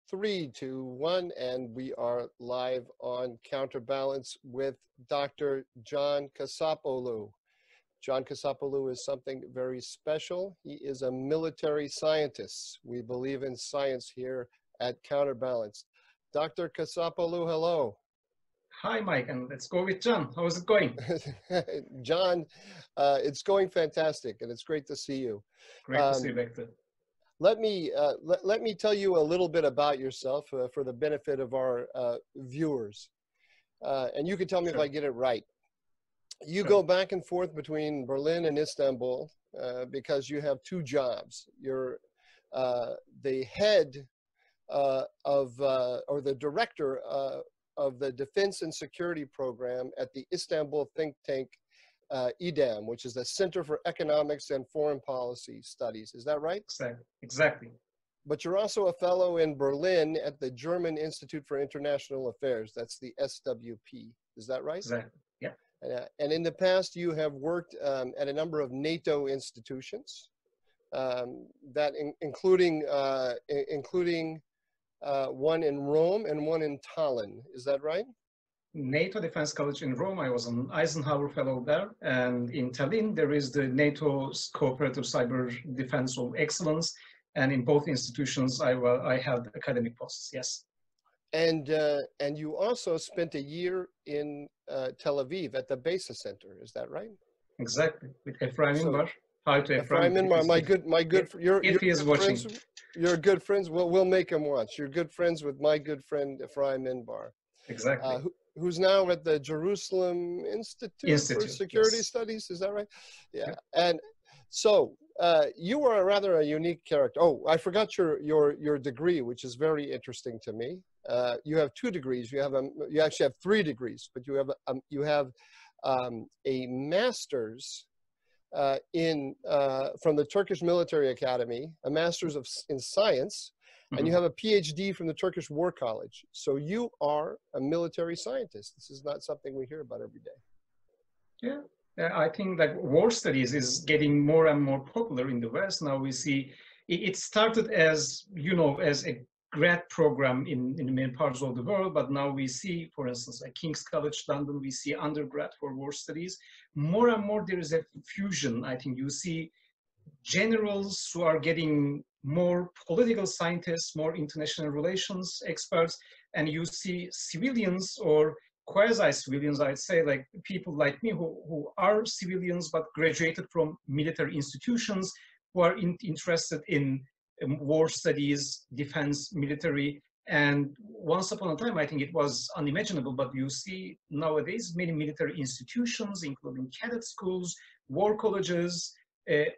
3, 2, 1, and we are live on Counterbalance with Dr. John Kasapoğlu. John Kasapoğlu is something very special. He is a military scientist. We believe in science here at Counterbalance. Dr. Kasapoğlu, hello. Hi, Mike, and let's go with John. How is it going? John, it's going fantastic, and it's great to see you. Great to see you, Victor. Let me tell you a little bit about yourself for the benefit of our viewers, and you can tell me if I get it right. You go back and forth between Berlin and Istanbul because you have two jobs. You're the head or the director of the Defense and Security Program at the Istanbul think tank EDAM, which is the Center for Economics and Foreign Policy Studies. Is that right? Exactly. But you're also a fellow in Berlin at the German Institute for International Affairs. That's the SWP. Is that right? Exactly. Yeah. And in the past, you have worked at a number of NATO institutions, including one in Rome and one in Tallinn. Is that right? NATO Defense College in Rome, I was an Eisenhower Fellow there. And in Tallinn, there is the NATO's Cooperative Cyber Defense of Excellence. And in both institutions, I held academic posts, yes. And you also spent a year in Tel Aviv at the BESA Center. Is that right? Exactly, with Efraim Inbar. Hi to Efraim Inbar, my good, if he is watching. You're good friends. We'll make him watch. You're good friends with my good friend Efraim Inbar. Exactly. Who's now at the Jerusalem Institute for Security Studies. Is that right? Yeah. And so you are rather a unique character. Oh, I forgot your degree, which is very interesting to me. You have 2 degrees. You actually have 3 degrees, but you have a master's from the Turkish Military Academy, a master's in science, and you have a PhD from the Turkish War College. So you are a military scientist. This is not something we hear about every day. Yeah, I think that war studies is getting more and more popular in the West. Now we see it started as, as a grad program in many parts of the world, but now we see, for instance, at King's College London, we see undergrad for war studies. More and more there is a fusion. I think you see generals who are getting more political scientists, more international relations experts, and you see civilians or quasi-civilians, I'd say, like people like me who are civilians but graduated from military institutions, who are interested in war studies, defense, military. And once upon a time, I think it was unimaginable, but you see nowadays many military institutions, including cadet schools, war colleges,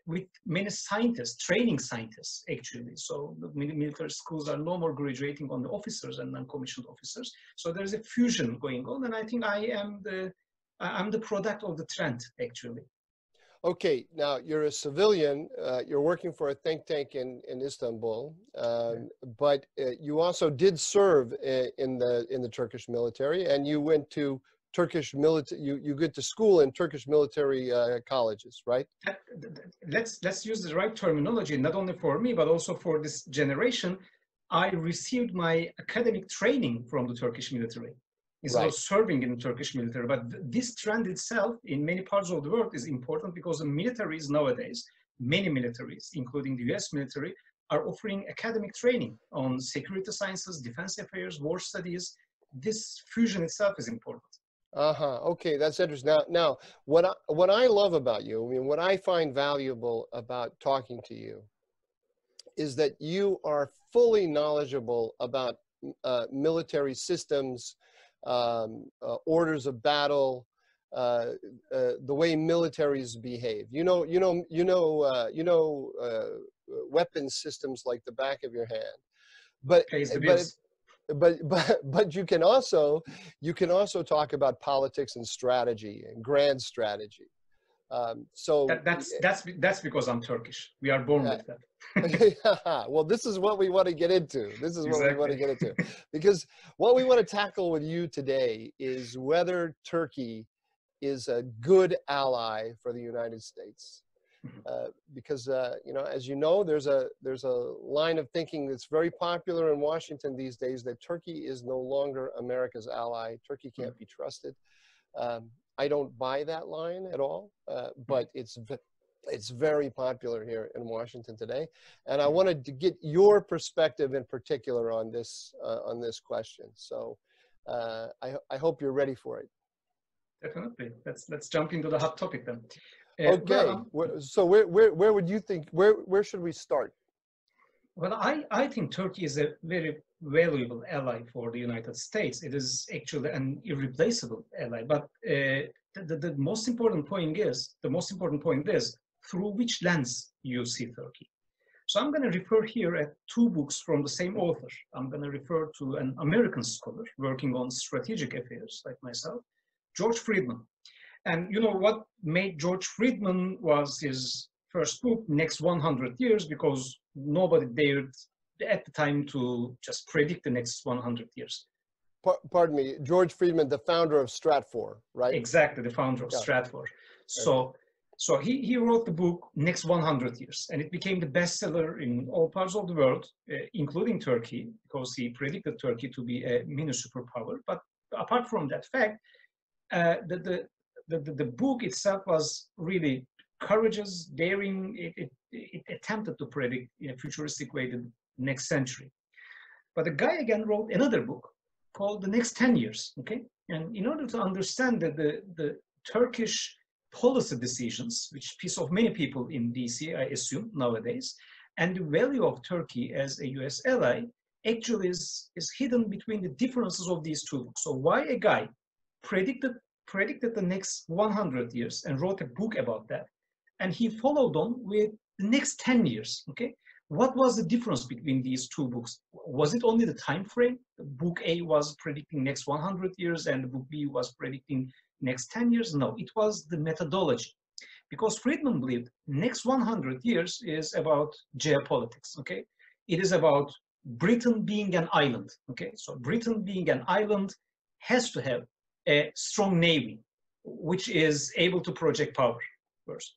with many scientists, training scientists, actually. So the military schools are no more graduating on the officers and non-commissioned officers. So there's a fusion going on, and I think I'm the product of the trend, actually. Okay, now you're a civilian, you're working for a think tank in Istanbul, but you also did serve in the Turkish military, and you went to Turkish military, you get to school in Turkish military colleges, right? Let's use the right terminology, not only for me, but also for this generation. I received my academic training from the Turkish military. Instead of serving in the Turkish military. But this trend itself in many parts of the world is important because the militaries nowadays, many militaries, including the US military, are offering academic training on security sciences, defense affairs, war studies. This fusion itself is important. Okay, that's interesting. Now, what I love about you, I mean, what I find valuable about talking to you is that you are fully knowledgeable about military systems, orders of battle, the way militaries behave. Weapons systems like the back of your hand. But you can also talk about politics and strategy and grand strategy. So that's because I'm Turkish. We are born with that. Well, this is what we want to get into. Because what we want to tackle with you today is whether Turkey is a good ally for the United States. because you know, as you know, there's a line of thinking that's very popular in Washington these days that Turkey is no longer America's ally. Turkey can't be trusted. I don't buy that line at all, but it's very popular here in Washington today, and I wanted to get your perspective in particular on this question. So I hope you're ready for it. Definitely. Let's jump into the hot topic then. Okay. So where would you think, where should we start? Well, I think Turkey is a very valuable ally for the United States. It is actually an irreplaceable ally. But the most important point is through which lens you see Turkey. So I'm going to refer here at two books from the same author. I'm going to refer to an American scholar working on strategic affairs like myself, George Friedman. And you know what made George Friedman was his first book, Next 100 Years, because nobody dared at the time to just predict the next 100 years. Pardon me, George Friedman, the founder of Stratfor, right? Exactly, the founder of Stratfor. So he wrote the book Next 100 Years, and it became the bestseller in all parts of the world, including Turkey, because he predicted Turkey to be a mini superpower. But apart from that fact, the book itself was really courageous, daring. It attempted to predict in a futuristic way the next century. But the guy again wrote another book called The Next 10 Years, okay? And in order to understand the Turkish policy decisions, which piss off many people in DC, I assume, nowadays, and the value of Turkey as a US ally actually is hidden between the differences of these two books. So why a guy predicted the next 100 years and wrote a book about that, and he followed on with the next 10 years, okay? What was the difference between these two books? Was it only the time frame? Book A was predicting next 100 years and book B was predicting next 10 years? No, it was the methodology. Because Friedman believed next 100 years is about geopolitics, okay? It is about Britain being an island, okay? So Britain being an island has to have a strong navy, which is able to project power first.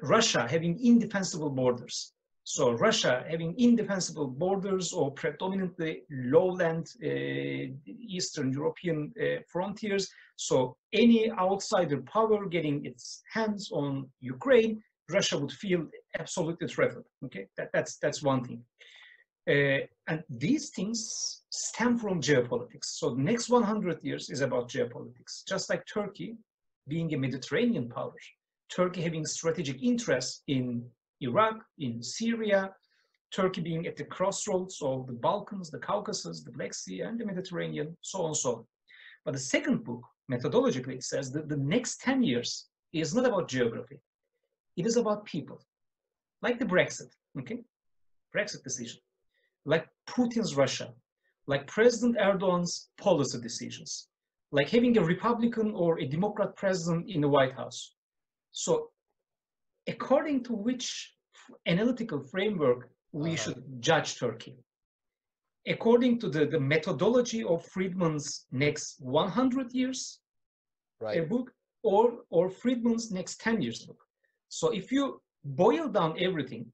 Russia having indefensible borders. So Russia having indefensible borders or predominantly lowland Eastern European frontiers. So any outsider power getting its hands on Ukraine, Russia would feel absolutely threatened. Okay, that's one thing. And these things stem from geopolitics. So the next 100 years is about geopolitics. Just like Turkey being a Mediterranean power, Turkey having strategic interests in Iraq, in Syria, Turkey being at the crossroads of the Balkans, the Caucasus, the Black Sea, and the Mediterranean, so on and so on. But the second book, methodologically, says that the next 10 years is not about geography. It is about people. Like the Brexit, okay? Brexit decision. Like Putin's Russia. Like President Erdogan's policy decisions. Like having a Republican or a Democrat president in the White House. So according to which analytical framework we should judge Turkey? According to the methodology of Friedman's next 100 years book or Friedman's next 10 years book. So if you boil down everything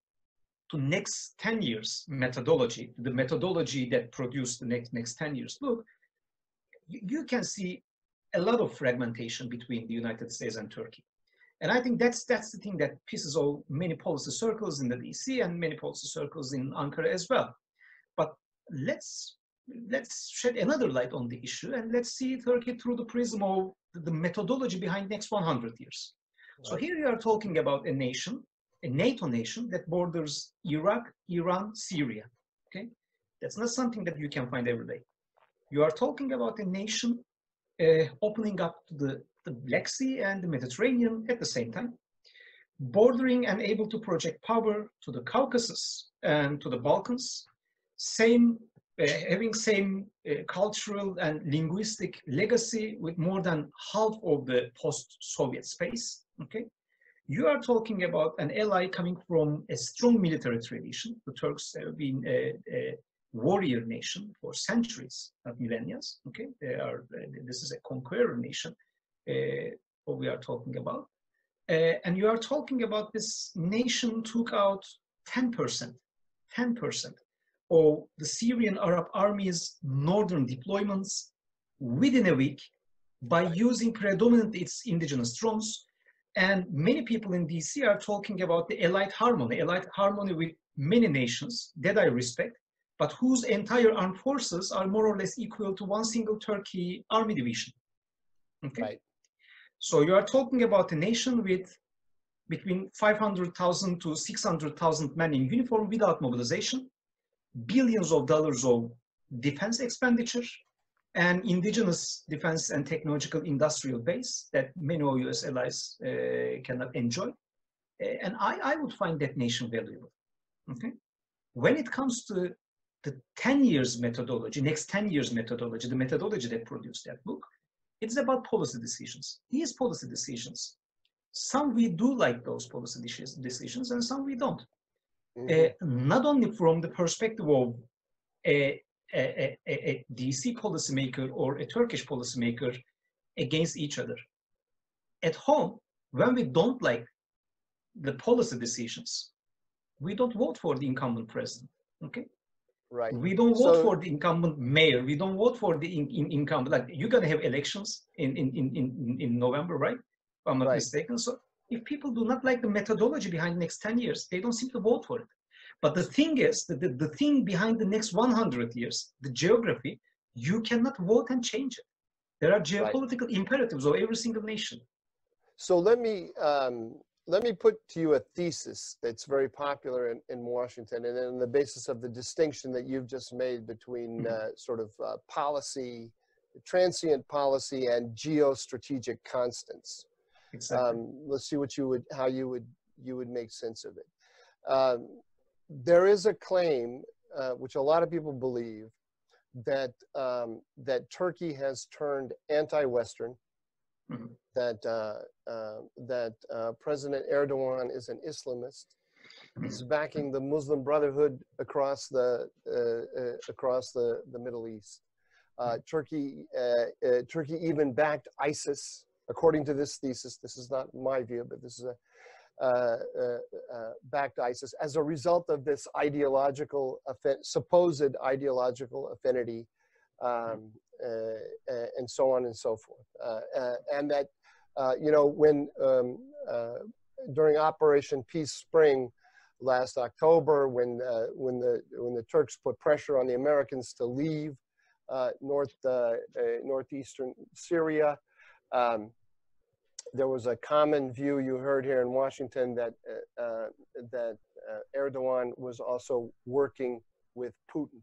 to next 10 years methodology, the methodology that produced the next 10 years book, you can see a lot of fragmentation between the United States and Turkey. And I think that's the thing that pisses off many policy circles in the DC and many policy circles in Ankara as well. But let's shed another light on the issue and let's see Turkey through the prism of the methodology behind next 100 years. Right. So here you are talking about a nation, a NATO nation that borders Iraq, Iran, Syria. Okay, that's not something that you can find every day. You are talking about a nation opening up to the Black Sea and the Mediterranean at the same time, bordering and able to project power to the Caucasus and to the Balkans, having same cultural and linguistic legacy with more than half of the post-Soviet space, okay? You are talking about an ally coming from a strong military tradition. The Turks have been a warrior nation for centuries, not millennia, okay? This is a conqueror nation. What we are talking about. And you are talking about this nation took out 10% of the Syrian Arab army's northern deployments within a week by using predominantly its indigenous drones. And many people in DC are talking about the allied harmony with many nations that I respect, but whose entire armed forces are more or less equal to one single Turkey army division. Okay. Right. So you are talking about a nation with between 500,000 to 600,000 men in uniform without mobilization, billions of dollars of defense expenditure, and indigenous defense and technological industrial base that many of US allies cannot enjoy. And I would find that nation valuable. Okay. When it comes to the 10 years methodology, next 10 years methodology, the methodology that produced that book, it's about policy decisions. These policy decisions, some we do like those policy decisions and some we don't. Mm-hmm. Not only from the perspective of a DC policymaker or a Turkish policymaker against each other. At home, when we don't like the policy decisions, we don't vote for the incumbent president, okay? Right. We don't vote for the incumbent mayor. We don't vote for the incumbent. Like, you're gonna have elections in November, right? If I'm not mistaken. So if people do not like the methodology behind the next 10 years, they don't seem to vote for it. But the thing is, the thing behind the next 100 years, the geography, you cannot vote and change it. There are geopolitical imperatives of every single nation. So let me put to you a thesis that's very popular in Washington, and on the basis of the distinction that you've just made between sort of policy, transient policy, and geostrategic constants. Exactly. Let's see what how you would make sense of it. There is a claim, which a lot of people believe, that that Turkey has turned anti-Western. Mm-hmm. That President Erdogan is an Islamist. He's backing the Muslim Brotherhood across the Middle East. Turkey even backed ISIS, according to this thesis. This is not my view, but this is backed ISIS as a result of this supposed ideological affinity. And so on and so forth, and that when during Operation Peace Spring last October, when the Turks put pressure on the Americans to leave northeastern Syria, there was a common view you heard here in Washington that Erdogan was also working with Putin.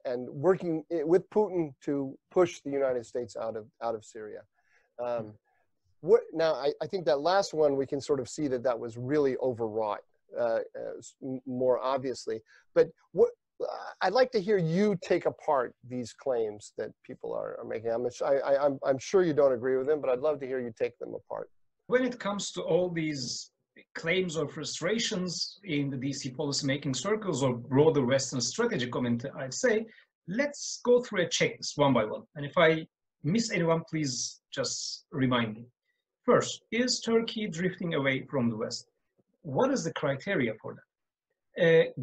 And working with Putin to push the United States out of Syria. Now, I think that last one, we can sort of see that was really overwrought, more obviously. But I'd like to hear you take apart these claims that people are making. I'm sure you don't agree with them, but I'd love to hear you take them apart. When it comes to all these claims or frustrations in the DC policymaking circles or broader Western strategy community, I'd say, let's go through a checklist one by one. And if I miss anyone, please just remind me. First, is Turkey drifting away from the West? What is the criteria for that?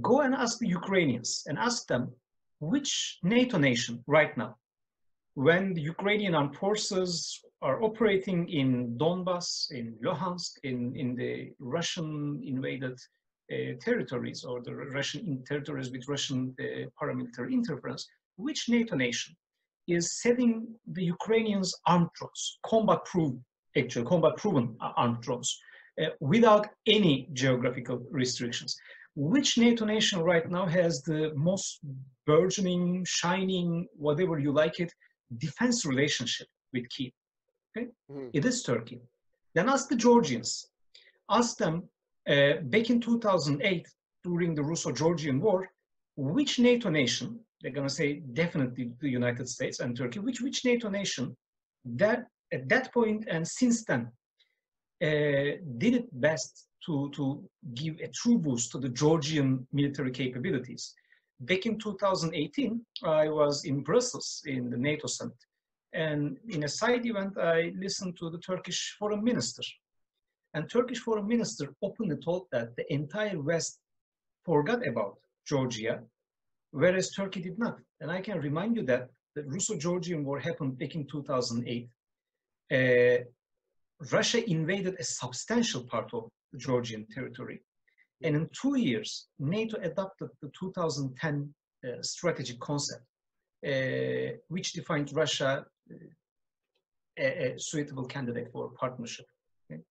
Go and ask the Ukrainians and ask them which NATO nation right now, when the Ukrainian armed forces are operating in Donbass, in Luhansk, in the Russian invaded territories or the Russian territories with Russian paramilitary interference, which NATO nation is setting the Ukrainians armed drones, combat-proven armed drones, without any geographical restrictions? Which NATO nation right now has the most burgeoning, shining, whatever you like it, defense relationship with Kiev? Okay? Mm-hmm. It is Turkey. Then ask the Georgians. Ask them, back in 2008, during the Russo-Georgian War, which NATO nation, they're going to say definitely the United States and Turkey, which NATO nation that at that point and since then did it best to give a true boost to the Georgian military capabilities. Back in 2018, I was in Brussels in the NATO summit. And in a side event, I listened to the Turkish foreign minister And Turkish foreign minister openly told that the entire West forgot about Georgia, whereas Turkey did not. And I can remind you that the Russo-Georgian War happened back in 2008. Russia invaded a substantial part of the Georgian territory. And in 2 years, NATO adopted the 2010 strategic concept, which defined Russia a suitable candidate for partnership. Okay?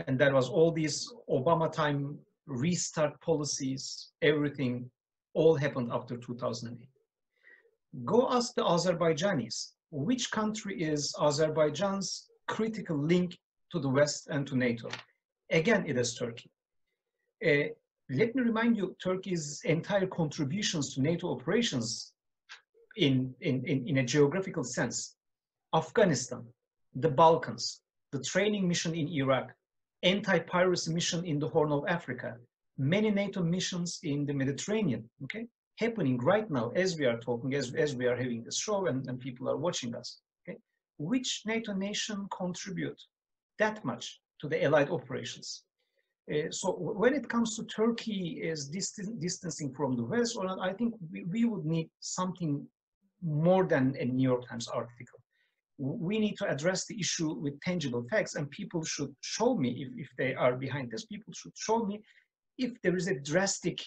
And there was all these Obama time restart policies, everything all happened after 2008. Go ask the Azerbaijanis, which country is Azerbaijan's critical link to the West and to NATO? Again, it is Turkey. Let me remind you, Turkey's entire contributions to NATO operations in a geographical sense: Afghanistan, the Balkans, the training mission in Iraq, anti-piracy mission in the Horn of Africa, many NATO missions in the Mediterranean, okay, happening right now as we are talking, as we are having this show and people are watching us. Okay, which NATO nation contribute that much to the allied operations? So when it comes to Turkey as distancing from the West or not, I think we would need something more than a New York Times article. We need to address the issue with tangible facts, and people should show me, if they are behind this, people should show me if there is a drastic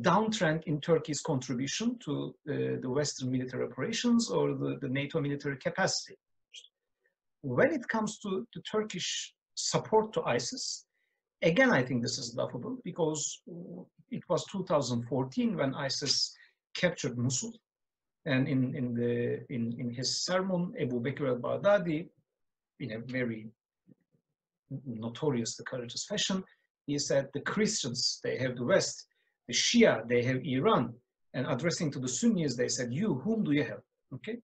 downtrend in Turkey's contribution to the Western military operations or the NATO military capacity. When it comes to the Turkish support to ISIS, again, I think this is laughable, because it was 2014 when ISIS captured Mosul. And in his sermon, Abu Bakr al-Baghdadi, in a very notoriously courageous fashion, he said the Christians, they have the West, the Shia, they have Iran, and addressing to the Sunnis, they said, you, whom do you have? Okay,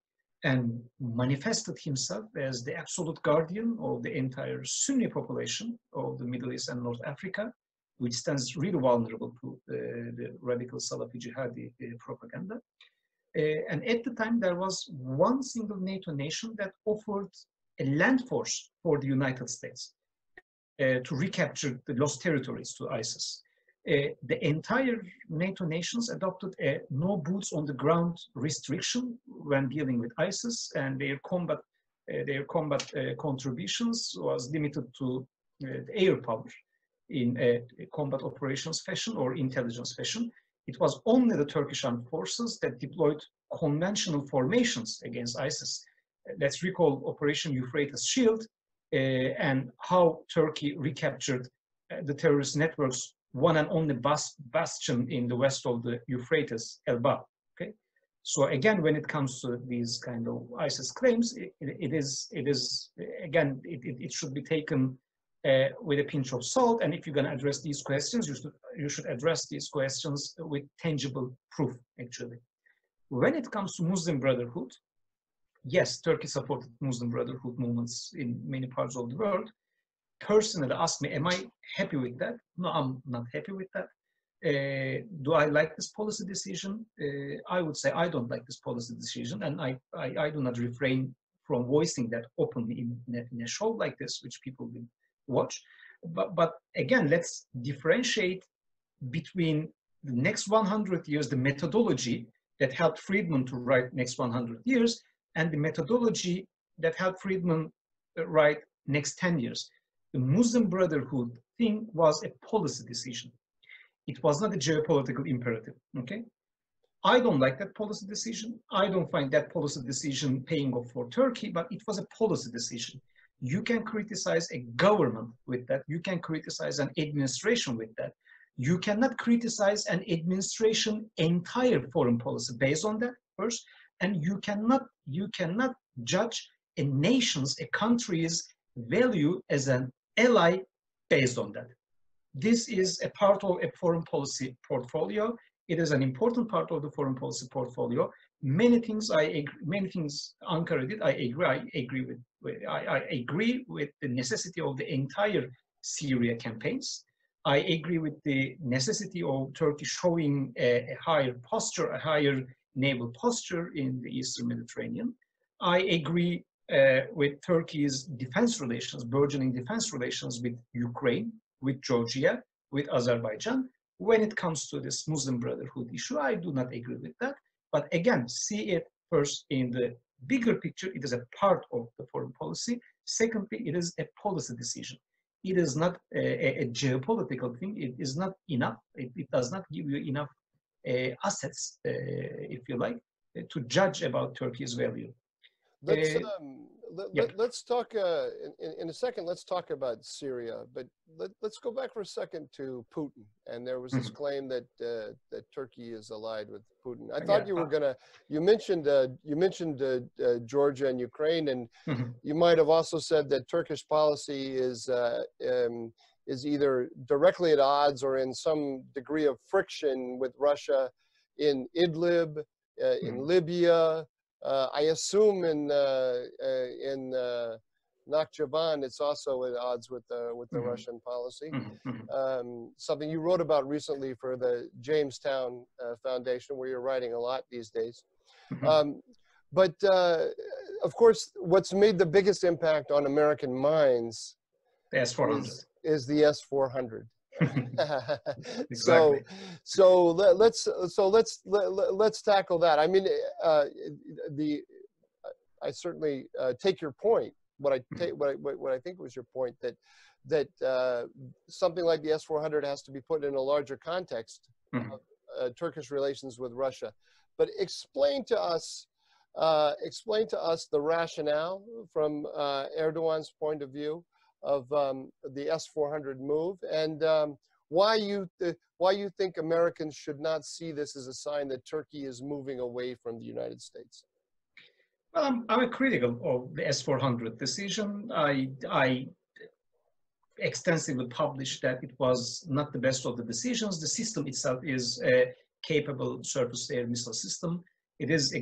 and manifested himself as the absolute guardian of the entire Sunni population of the Middle East and North Africa, which stands really vulnerable to the radical Salafi jihadi propaganda. And at the time, there was one single NATO nation that offered a land force for the United States to recapture the lost territories to ISIS. The entire NATO nations adopted a no boots on the ground restriction when dealing with ISIS, and their combat contributions was limited to the air power in a combat operations fashion or intelligence fashion. It was only the Turkish armed forces that deployed conventional formations against ISIS. Let's recall Operation Euphrates Shield and how Turkey recaptured the terrorist networks' one and only bastion in the west of the Euphrates, Elba. Okay, so again, when it comes to these kind of ISIS claims, it should be taken with a pinch of salt. And if you're going to address these questions, you should address these questions with tangible proof, actually. When it comes to Muslim Brotherhood, yes, Turkey supported Muslim Brotherhood movements in many parts of the world. Personally, ask me, am I happy with that? No, I'm not happy with that. Do I like this policy decision? I would say I don't like this policy decision, and I do not refrain from voicing that openly in a show like this, which people will watch. But again, let's differentiate between the next 100 years, the methodology that helped Friedman to write next 100 years, and the methodology that helped Friedman write next 10 years. The Muslim Brotherhood thing was a policy decision. It was not a geopolitical imperative, okay? I don't like that policy decision. I don't find that policy decision paying off for Turkey, but it was a policy decision. You can criticize a government with that. You can criticize an administration with that. You cannot criticize an administration entire foreign policy based on that first, and you cannot judge a nation's, a country's value as an ally based on that. This is a part of a foreign policy portfolio. It is an important part of the foreign policy portfolio. Many things Ankara did, I agree with the necessity of the entire Syria campaigns. I agree with the necessity of Turkey showing a higher posture, a higher naval posture in the Eastern Mediterranean. I agree with Turkey's defense relations, burgeoning defense relations with Ukraine, with Georgia, with Azerbaijan. When it comes to this Muslim Brotherhood issue, I do not agree with that. But again, see it first in the bigger picture. It is a part of the foreign policy. Secondly, it is a policy decision. It is not a geopolitical thing. It is not enough. It does not give you enough assets, if you like, to judge about Turkey's value. Let's talk in a second. Let's talk about Syria, but let's go back for a second to Putin. And there was this claim that that Turkey is allied with Putin. I thought you were gonna. You mentioned Georgia and Ukraine, and you might have also said that Turkish policy is either directly at odds or in some degree of friction with Russia in Idlib, in Libya. I assume in Nakhchivan, it's also at odds with the Russian policy. Something you wrote about recently for the Jamestown Foundation, where you're writing a lot these days. But of course, what's made the biggest impact on American minds the S-400 is the S-400. Exactly. So let's tackle that. I mean, I certainly take your point. What I think was your point that something like the S-400 has to be put in a larger context of Turkish relations with Russia. But explain to us the rationale from Erdogan's point of view of the S-400 move, and why you think Americans should not see this as a sign that Turkey is moving away from the United States. Well, I'm critical of the S-400 decision. I extensively published that it was not the best of the decisions. The system itself is a capable surface-to-air missile system. It is,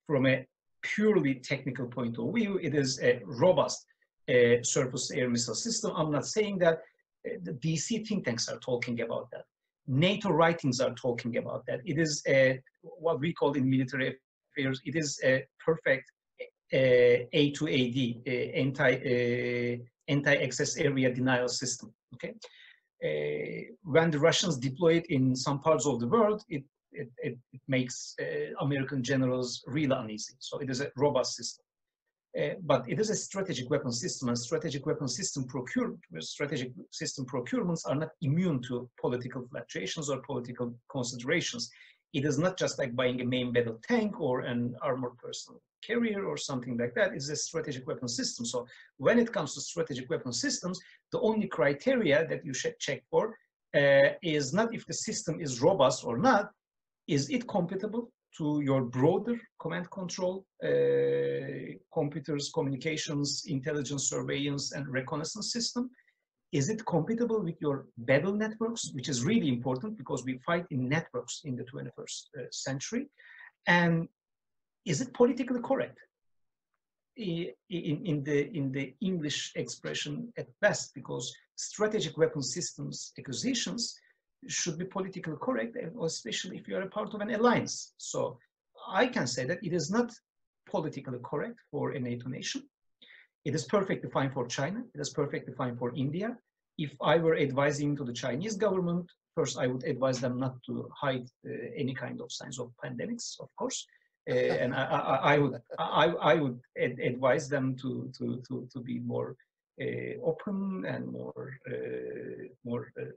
from a purely technical point of view, it is a robust surface-to-air missile system. I'm not saying that. The DC think tanks are talking about that. NATO writings are talking about that. It is what we call in military affairs, it is a perfect A2AD, anti-access area denial system. Okay, when the Russians deploy it in some parts of the world, it makes American generals really uneasy. So it is a robust system. But it is a strategic weapon system, and strategic system procurements are not immune to political fluctuations or political considerations. It is not just like buying a main battle tank or an armored personnel carrier or something like that. It's a strategic weapon system. So when it comes to strategic weapon systems, the only criteria that you should check for is not if the system is robust or not, is it compatible to your broader command control, computers, communications, intelligence, surveillance, and reconnaissance system? Is it compatible with your battle networks, which is really important because we fight in networks in the 21st century? And is it politically correct? In the English expression at best, because strategic weapon systems acquisitions should be politically correct, especially if you are a part of an alliance. So I can say that it is not politically correct for a NATO nation. It is perfectly fine for China. It is perfectly fine for India. If I were advising to the Chinese government, first I would advise them not to hide any kind of signs of pandemics, of course. And I would advise them to be more open and more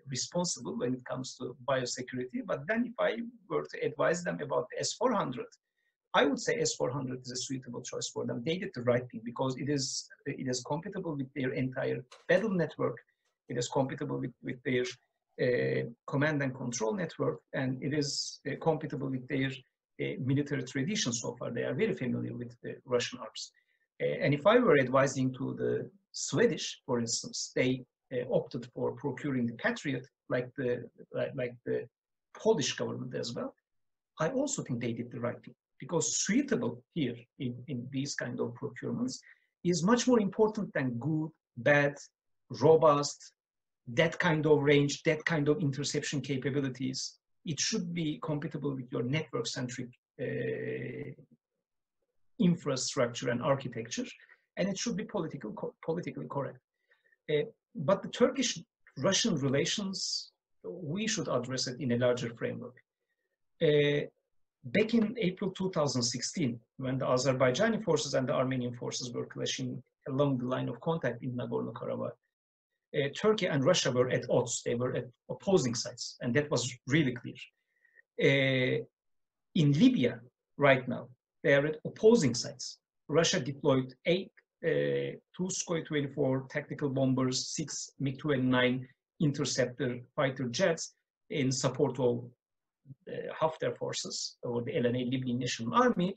responsible when it comes to biosecurity. But then if I were to advise them about the S-400, I would say S-400 is a suitable choice for them. They did the right thing because it is compatible with their entire battle network. It is compatible with their command and control network, and it is compatible with their military tradition so far. They are very familiar with the Russian arms. And if I were advising to the Swedish, for instance, they opted for procuring the Patriot like the Polish government as well. I also think they did the right thing because suitable here in these kind of procurements is much more important than good, bad, robust, that kind of range, that kind of interception capabilities. It should be compatible with your network-centric infrastructure and architecture. and it should be politically correct. But the Turkish-Russian relations, we should address it in a larger framework. Back in April 2016, when the Azerbaijani forces and the Armenian forces were clashing along the line of contact in Nagorno-Karabakh, Turkey and Russia were at odds. They were at opposing sides, and that was really clear. In Libya, right now, they are at opposing sides. Russia deployed 2 Sukhoi-24 tactical bombers, 6 MiG-29 interceptor fighter jets in support of Haftar forces, or the LNA, Libyan National Army,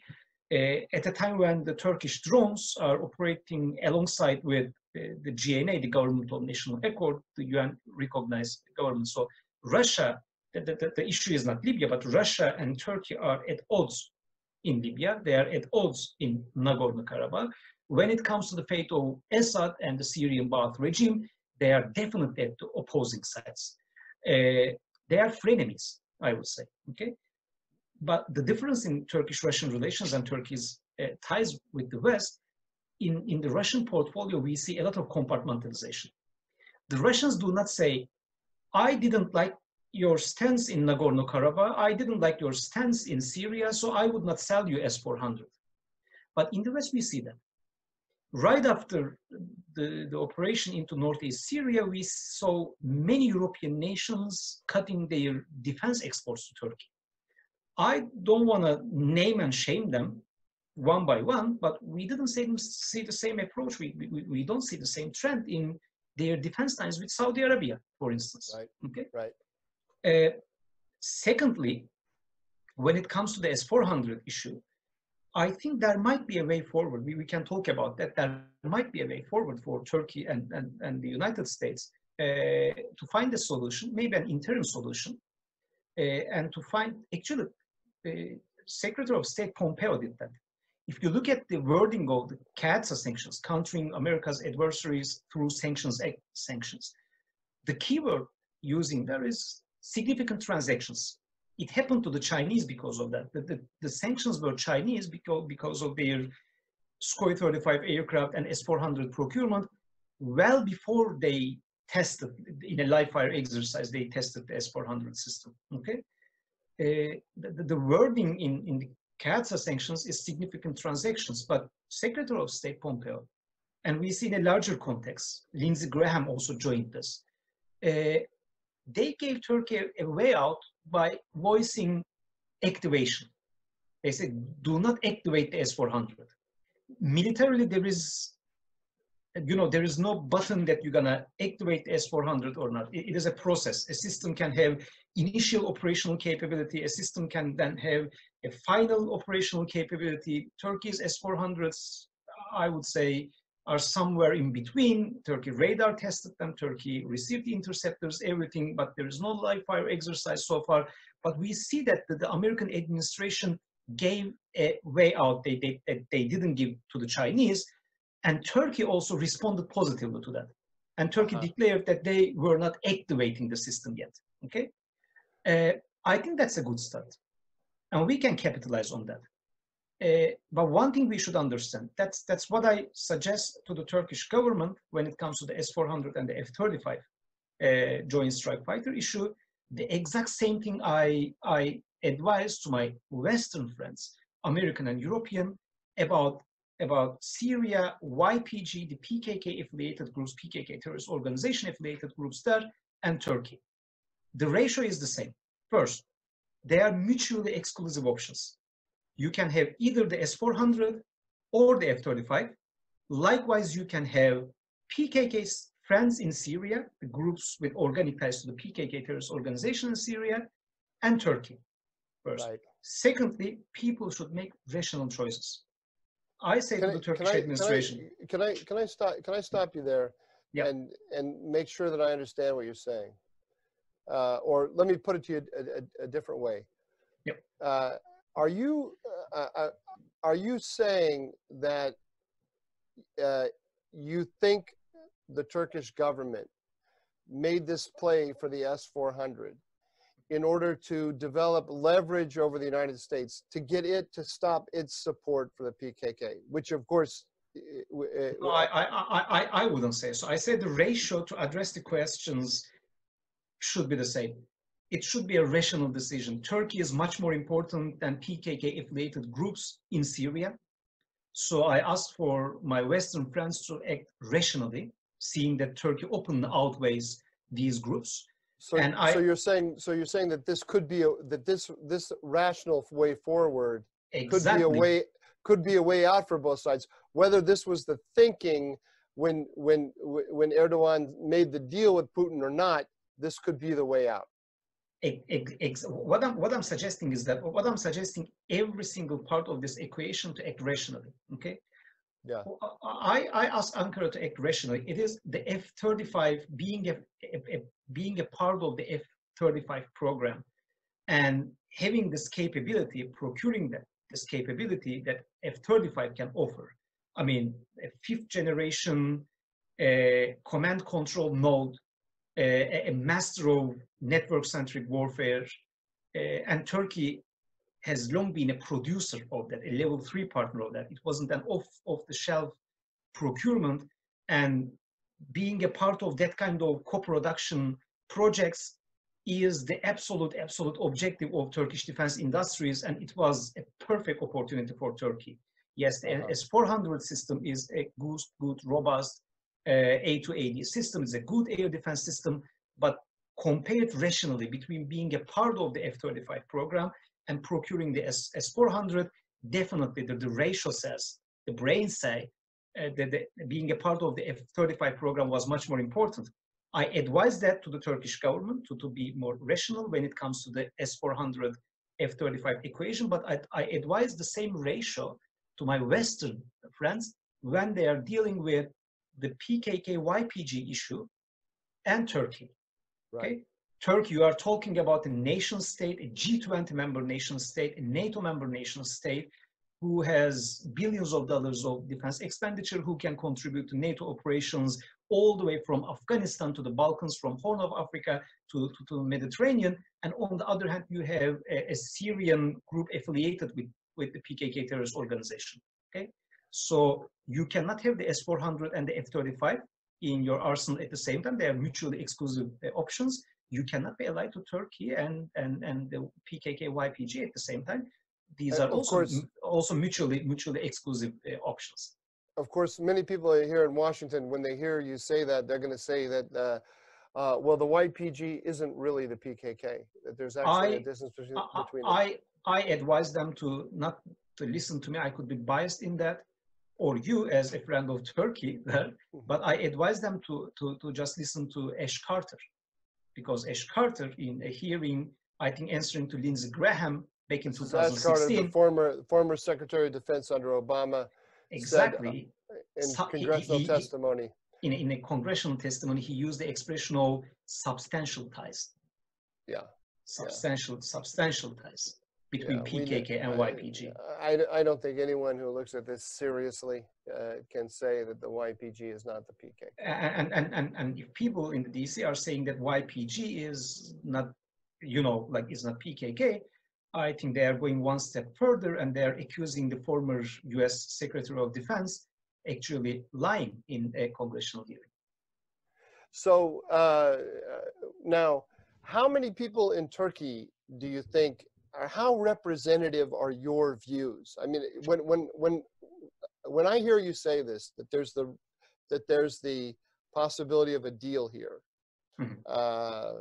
at a time when the Turkish drones are operating alongside with the GNA, the Government of National Accord, the UN recognized government. So Russia, the issue is not Libya, but Russia and Turkey are at odds in Libya. They are at odds in Nagorno-Karabakh. When it comes to the fate of Assad and the Syrian Ba'ath regime, they are definitely at the opposing sides. They are frenemies, I would say, okay? But the difference in Turkish-Russian relations and Turkey's ties with the West, in the Russian portfolio, we see a lot of compartmentalization. The Russians do not say, I didn't like your stance in Nagorno-Karabakh, I didn't like your stance in Syria, so I would not sell you S-400. But in the West, we see that. Right after the operation into northeast Syria, we saw many European nations cutting their defense exports to Turkey. I don't want to name and shame them one by one, but we didn't see the same approach. We don't see the same trend in their defense ties with Saudi Arabia, for instance. Right. Okay. Right. Secondly, when it comes to the S-400 issue, I think there might be a way forward. We can talk about that. There might be a way forward for Turkey and the United States to find a solution, maybe an interim solution, and to find, actually, Secretary of State Pompeo did that. If you look at the wording of the CAATSA sanctions, countering America's adversaries through sanctions, the keyword using there is significant transactions. It happened to the Chinese because of that. The sanctions were Chinese because of their Sukhoi-35 aircraft and S-400 procurement well before they tested, in a live fire exercise, they tested the S-400 system, okay? The wording in the CAATSA sanctions is significant transactions, but Secretary of State Pompeo, and we see in a larger context, Lindsey Graham also joined this, they gave Turkey a way out by voicing activation. They said, do not activate the S-400. Militarily, there is no button that you're gonna activate the S-400 or not. It is a process. A system can have initial operational capability. A system can then have a final operational capability. Turkey's S-400s, I would say, are somewhere in between. Turkey radar tested them, Turkey received the interceptors, everything, but there is no live fire exercise so far. But we see that the American administration gave a way out they didn't give to the Chinese, and Turkey also responded positively to that. And Turkey declared that they were not activating the system yet, okay? I think that's a good start, and we can capitalize on that. But one thing we should understand, that's what I suggest to the Turkish government when it comes to the S-400 and the F-35 joint strike fighter issue. The exact same thing I advise to my Western friends, American and European, about Syria, YPG, the PKK affiliated groups, PKK terrorist organization affiliated groups there, and Turkey. The ratio is the same. First, they are mutually exclusive options. You can have either the S-400 or the F-35. Likewise, you can have PKK's friends in Syria, the groups with organic ties to the PKK terrorist organization in Syria, and Turkey. First. Right. Secondly, people should make rational choices. I say to the Turkish administration. Can I stop you there? Yep. and make sure that I understand what you're saying? Or let me put it to you a different way. Yep. Are you saying that you think the Turkish government made this play for the S-400 in order to develop leverage over the United States to get it to stop its support for the PKK, which of course No, I wouldn't say so. I say the ratio to address the questions should be the same. It should be a rational decision. Turkey is much more important than PKK-affiliated groups in Syria. So I asked for my Western friends to act rationally, seeing that Turkey openly outweighs these groups. So you're saying that this could be this rational way forward could be a way out for both sides. Whether this was the thinking when Erdogan made the deal with Putin or not, this could be the way out. What I'm suggesting is that every single part of this equation to act rationally. Okay. Yeah. I ask Ankara to act rationally. It is the F-35 being a part of the F-35 program and having this capability, procuring this capability that F-35 can offer. I mean, a 5th generation command control node, a master of network-centric warfare, and Turkey has long been a producer of that, a level 3 partner of that. It wasn't an off-the-shelf procurement, and being a part of that kind of co-production projects is the absolute objective of Turkish defense industries, and it was a perfect opportunity for Turkey. Yes, the S-400 system is a good, robust A2AD system. It's a good air defense system, but compared rationally between being a part of the F-35 program and procuring the S-400, definitely the ratio says, the brains say, that being a part of the F-35 program was much more important. I advise that to the Turkish government to be more rational when it comes to the S-400 F-35 equation, but I advise the same ratio to my Western friends when they are dealing with the PKK-YPG issue and Turkey. Right. Okay? Turkey, you are talking about a nation state, a G20 member nation state, a NATO member nation state who has billions of dollars of defense expenditure, who can contribute to NATO operations all the way from Afghanistan to the Balkans, from Horn of Africa to the Mediterranean. And on the other hand, you have a Syrian group affiliated with the PKK terrorist organization. Okay, so you cannot have the S-400 and the F-35 in your arsenal at the same time. They are mutually exclusive options. You cannot be allied to Turkey and the PKK-YPG at the same time. These are also mutually exclusive options. Of course, many people here in Washington, when they hear you say that, they're going to say that, well, the YPG isn't really the PKK. That there's actually a distance between them. I advise them to not to listen to me. I could be biased in that, or you as a friend of Turkey, but I advise them to just listen to Ash Carter, because Ash Carter, in a hearing, I think answering to Lindsey Graham back in 2016, Ash Carter, the former Secretary of Defense under Obama, exactly, said, in congressional testimony. In a congressional testimony, he used the expression of substantial ties. Yeah. Substantial ties between PKK and YPG. I don't think anyone who looks at this seriously can say that the YPG is not the PKK. And if people in the DC are saying that YPG is not, is not PKK, I think they are going one step further, and they are accusing the former US Secretary of Defense actually lying in a congressional hearing. So now, how many people in Turkey do you think, or how representative are your views? I mean, when I hear you say this, that there's the possibility of a deal here, a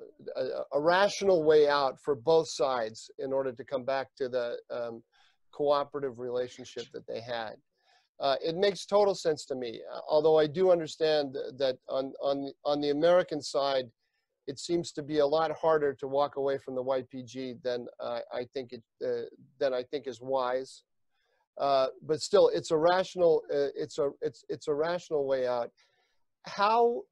rational way out for both sides in order to come back to the cooperative relationship that they had. It makes total sense to me, although I do understand that on the American side, it seems to be a lot harder to walk away from the YPG than I think is wise. But still, it's a rational rational way out. How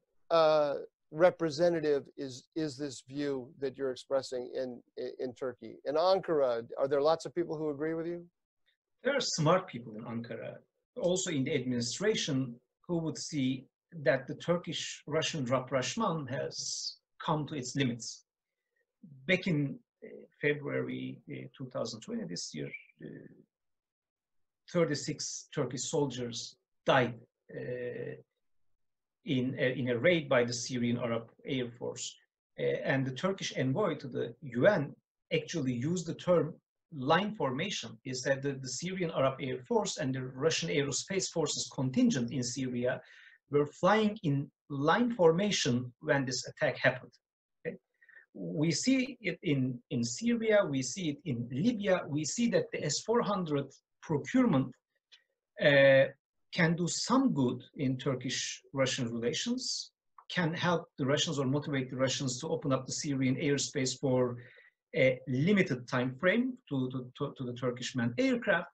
representative is this view that you're expressing in Turkey? In Ankara, are there lots of people who agree with you? There are smart people in Ankara, also in the administration, who would see that the Turkish-Russian rapprochement has come to its limits. Back in February 2020, this year, 36 Turkish soldiers died in a raid by the Syrian Arab Air Force. And the Turkish envoy to the UN actually used the term line formation. He said that the Syrian Arab Air Force and the Russian Aerospace Forces contingent in Syria were flying in line formation when this attack happened. Okay? We see it in Syria, we see it in Libya, we see that the S-400 procurement can do some good in Turkish-Russian relations, can help the Russians or motivate the Russians to open up the Syrian airspace for a limited time frame to the Turkish manned aircraft.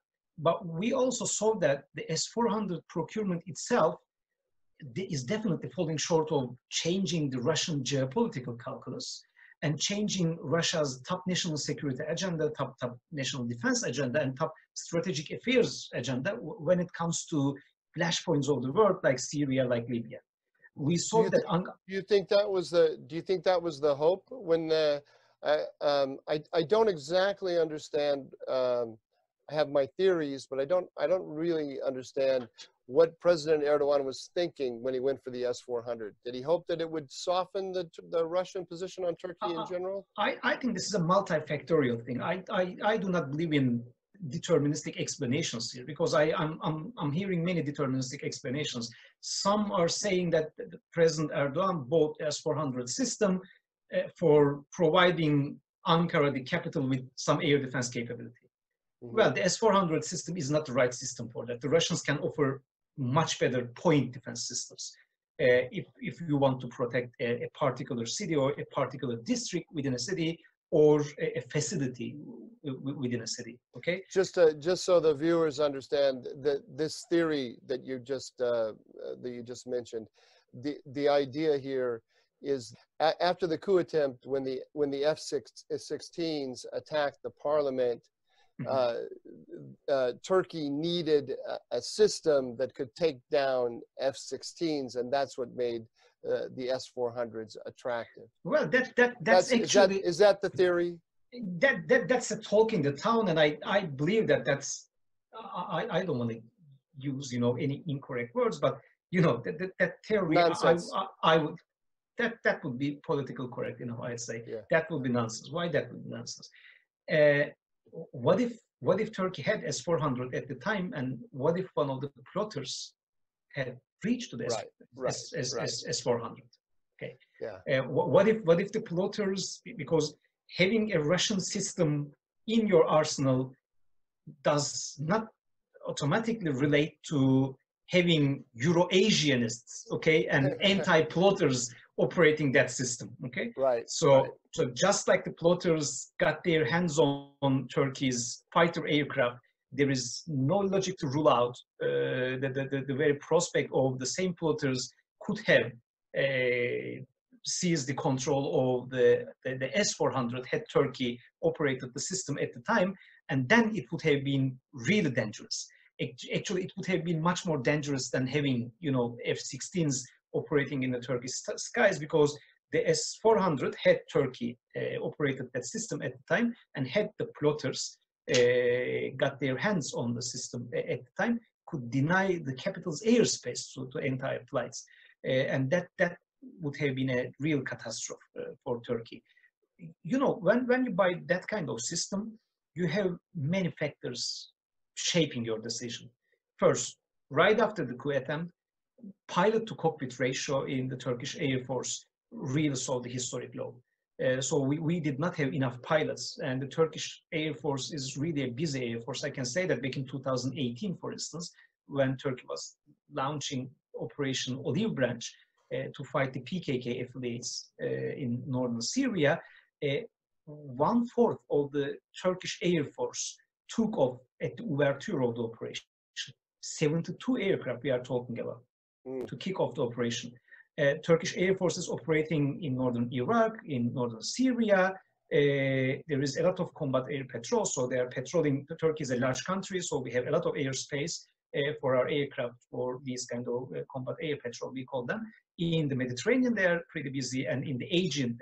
But we also saw that the S-400 procurement itself is definitely falling short of changing the Russian geopolitical calculus and changing Russia's top national security agenda, top national defense agenda, and top strategic affairs agenda when it comes to flashpoints of the world like Syria, like Libya. We saw that. Do you think that was the hope when I don't exactly understand. I have my theories, but I don't really understand what President Erdogan was thinking when he went for the S-400. Did he hope that it would soften the Russian position on Turkey in general? I think this is a multifactorial thing. I do not believe in deterministic explanations here, because I'm hearing many deterministic explanations. Some are saying that President Erdogan bought S-400 system for providing Ankara, the capital, with some air defense capability. Mm-hmm. Well, the S-400 system is not the right system for that. The Russians can offer much better point defense systems if you want to protect a particular city or a particular district within a city, or a facility within a city. Okay. Just so the viewers understand that this theory that you just mentioned, the idea here is after the coup attempt, when the F-16s attacked the parliament, Turkey needed a system that could take down F-16s, and that's what made the S-400s attractive. Well, that's actually is that the theory? That's a talk in the town, and I believe that's I don't want to use any incorrect words, but that theory I would that would be political correct, I'd say. Yeah. That would be nonsense. Why that would be nonsense? What if Turkey had S-400 at the time, and what if one of the plotters had reached to the S-400? Okay. Yeah. What if the plotters, because having a Russian system in your arsenal does not automatically relate to having Euro-Asianists, okay, and anti-plotters operating that system, okay? Right. So just like the plotters got their hands on Turkey's fighter aircraft, there is no logic to rule out the very prospect of the same plotters could have seized the control of the S-400 had Turkey operated the system at the time, and then it would have been really dangerous. Actually, it would have been much more dangerous than having, F-16s operating in the Turkish skies, because the S-400 had Turkey operated that system at the time, and had the plotters got their hands on the system at the time, could deny the capital's airspace to entire flights. And that would have been a real catastrophe for Turkey. When you buy that kind of system, you have many factors shaping your decision. First, right after the coup attempt, pilot to cockpit ratio in the Turkish Air Force really saw the historic low. So we did not have enough pilots, and the Turkish Air Force is really a busy Air Force. I can say that back in 2018, for instance, when Turkey was launching Operation Olive Branch to fight the PKK affiliates in northern Syria, 1/4 of the Turkish Air Force took off at the ouverture of the operation. 72 aircraft we are talking about to kick off the operation. Turkish Air Force is operating in northern Iraq, in northern Syria. There is a lot of combat air patrol, so they are patrolling. Turkey is a large country, so we have a lot of airspace for our aircraft for these kind of combat air patrol, we call them. In the Mediterranean, they are pretty busy, and in the Aegean,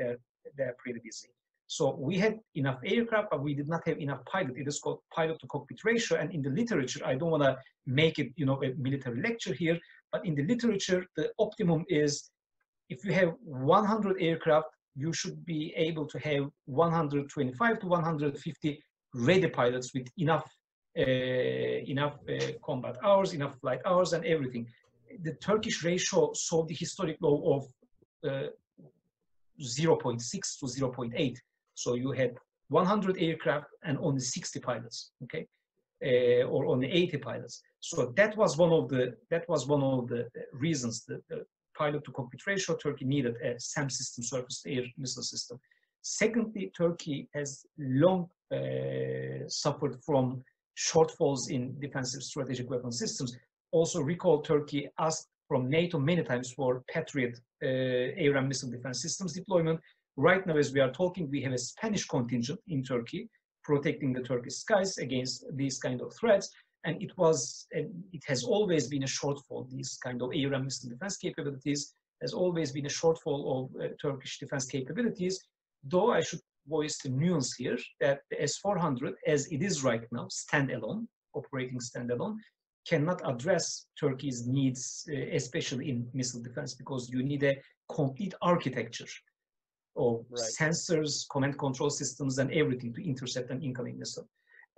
they're pretty busy. So we had enough aircraft, but we did not have enough pilot. It is called pilot to cockpit ratio. And in the literature, I don't want to make it, you know, a military lecture here, but in the literature, the optimum is if you have 100 aircraft, you should be able to have 125 to 150 ready pilots with enough combat hours, enough flight hours, and everything. The Turkish ratio saw the historic low of 0.6 to 0.8. So you had 100 aircraft and only 60 pilots, okay, or only 80 pilots. So that was one of the reasons the pilot to cockpit ratio. Turkey needed a SAM system, surface-to-air missile system. Secondly, Turkey has long suffered from shortfalls in defensive strategic weapon systems. Also recall Turkey asked from NATO many times for Patriot air and missile defense systems deployment. Right now, as we are talking, we have a Spanish contingent in Turkey protecting the Turkish skies against these kind of threats. And it has always been a shortfall. These kind of air and missile defense capabilities has always been a shortfall of Turkish defense capabilities. Though I should voice the nuance here that the S-400, as it is right now, standalone, operating standalone, cannot address Turkey's needs, especially in missile defense, because you need a complete architecture of sensors, command control systems, and everything to intercept an incoming missile.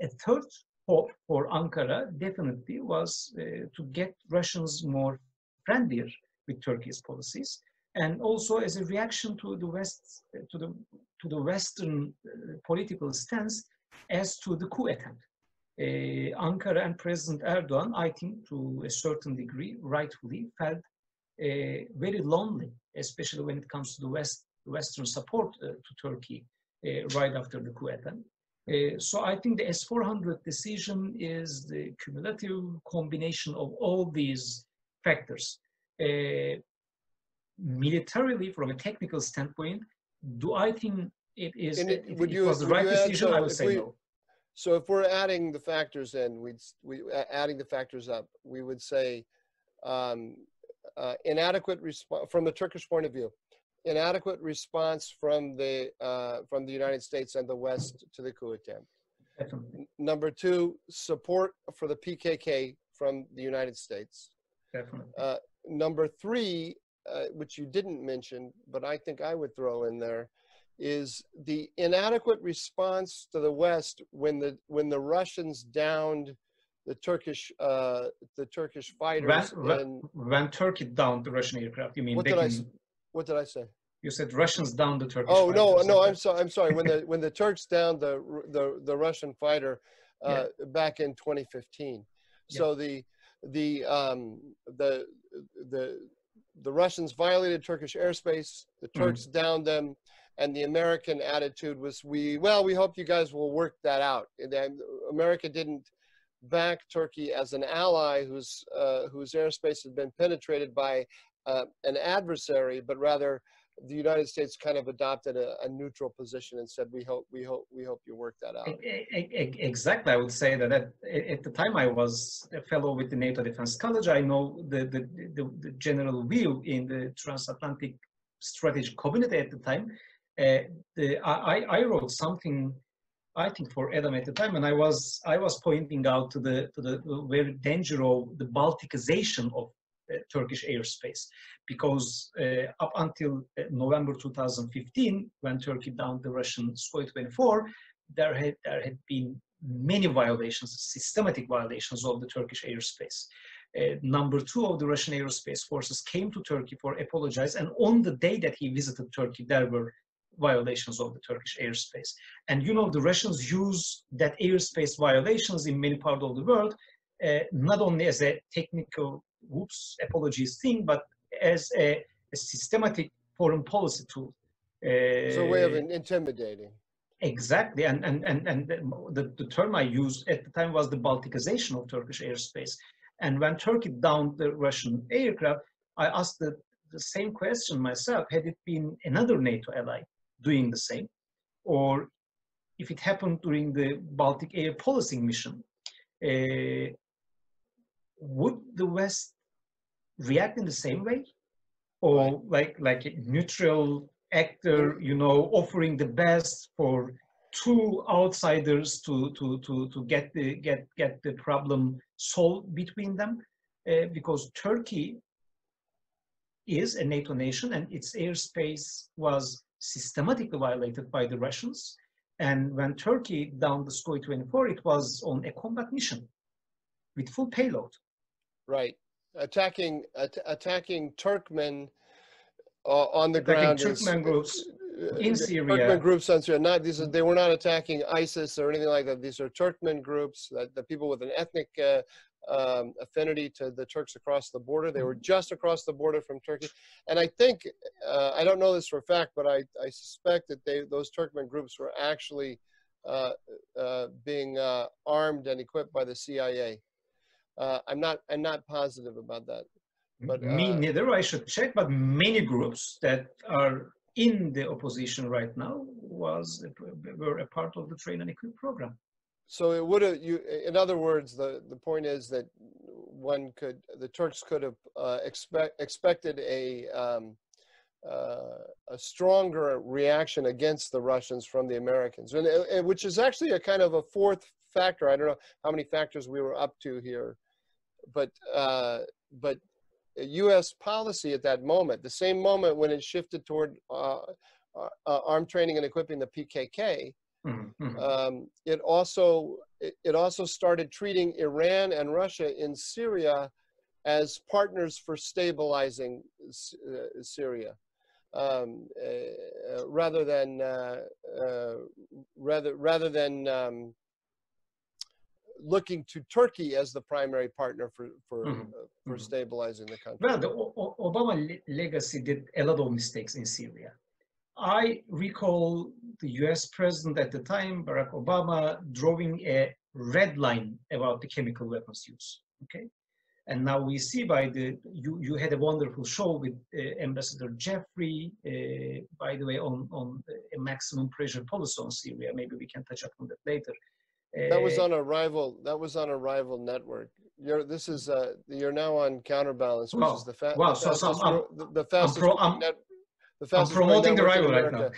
A third hope for Ankara definitely was to get Russians more friendlier with Turkey's policies, and also as a reaction to the West, to the Western political stance as to the coup attempt. Ankara and President Erdogan, I think to a certain degree, rightfully felt very lonely, especially when it comes to the Western support to Turkey right after the coup attempt. So I think the S-400 decision is the cumulative combination of all these factors. Militarily, from a technical standpoint, do I think it was the right decision? I would say no. So if we're adding the factors in, adding the factors up, we would say inadequate response from the Turkish point of view, inadequate response from the United States and the West to the coup attempt. Definitely. Number two, support for the PKK from the United States. Definitely. Number three, which you didn't mention, but I think I would throw in there, is the inadequate response to the West when the Russians downed the Turkish fighters. When Turkey downed the Russian aircraft, you mean? What did I say? You said Russians downed the Turkish. Oh no! I'm sorry. When the Turks downed the Russian fighter back in 2015. Yeah. So the Russians violated Turkish airspace. The Turks downed them. And the American attitude was, we hope you guys will work that out. And then America didn't back Turkey as an ally whose airspace had been penetrated by an adversary, but rather the United States kind of adopted a neutral position and said, we hope you work that out. Exactly. I would say that at the time I was a fellow with the NATO Defense College. I know the general view in the transatlantic strategic community at the time. I wrote something, I think, for Adam at the time, and I was pointing out to the very danger of the Balticization of Turkish airspace, because up until November 2015, when Turkey downed the Russian Sukhoi-24, there had been many violations, systematic violations of the Turkish airspace. Number two of the Russian aerospace forces came to Turkey for apologize, and on the day that he visited Turkey, there were violations of the Turkish airspace. And you know, the Russians use that airspace violations in many parts of the world, not only as a technical apologies thing, but as a systematic foreign policy tool. It's a way of intimidating. Exactly, and the term I used at the time was the Balticization of Turkish airspace. And when Turkey downed the Russian aircraft, I asked the same question myself: had it been another NATO ally doing the same, or if it happened during the Baltic air policing mission, would the West react in the same way, or like a neutral actor, you know, offering the best for two outsiders to get the problem solved between them, because Turkey is a NATO nation and its airspace was systematically violated by the Russians. And when Turkey downed the Sukhoi-24, it was on a combat mission with full payload. Right, attacking Turkmen on the ground. Turkmen groups in Syria. Turkmen groups on Syria. Not these. They were not attacking ISIS or anything like that. These are Turkmen groups, the people with an ethnic affinity to the Turks across the border. They were just across the border from Turkey. And I think, I don't know this for a fact, but I suspect that those Turkmen groups were actually being armed and equipped by the CIA. I'm not positive about that. But, me neither, I should check, but many groups that are in the opposition right now were a part of the train and equip program. So it would have, in other words, the point is that the Turks could have expected a stronger reaction against the Russians from the Americans, and which is actually a kind of a fourth factor. I don't know how many factors we were up to here, but U.S. policy at that moment, the same moment when it shifted toward armed training and equipping the PKK, it also started treating Iran and Russia in Syria as partners for stabilizing Syria, rather than looking to Turkey as the primary partner for stabilizing the country. Well, the Obama legacy did a lot of mistakes in Syria. I recall the US president at the time, Barack Obama, drawing a red line about the chemical weapons use, okay? And now we see you had a wonderful show with Ambassador Jeffrey, by the way, on a maximum pressure policy on Syria. Maybe we can touch upon that later. That was on a rival network. You're now on Counterbalance, which is the fastest network. I'm promoting the rival right now.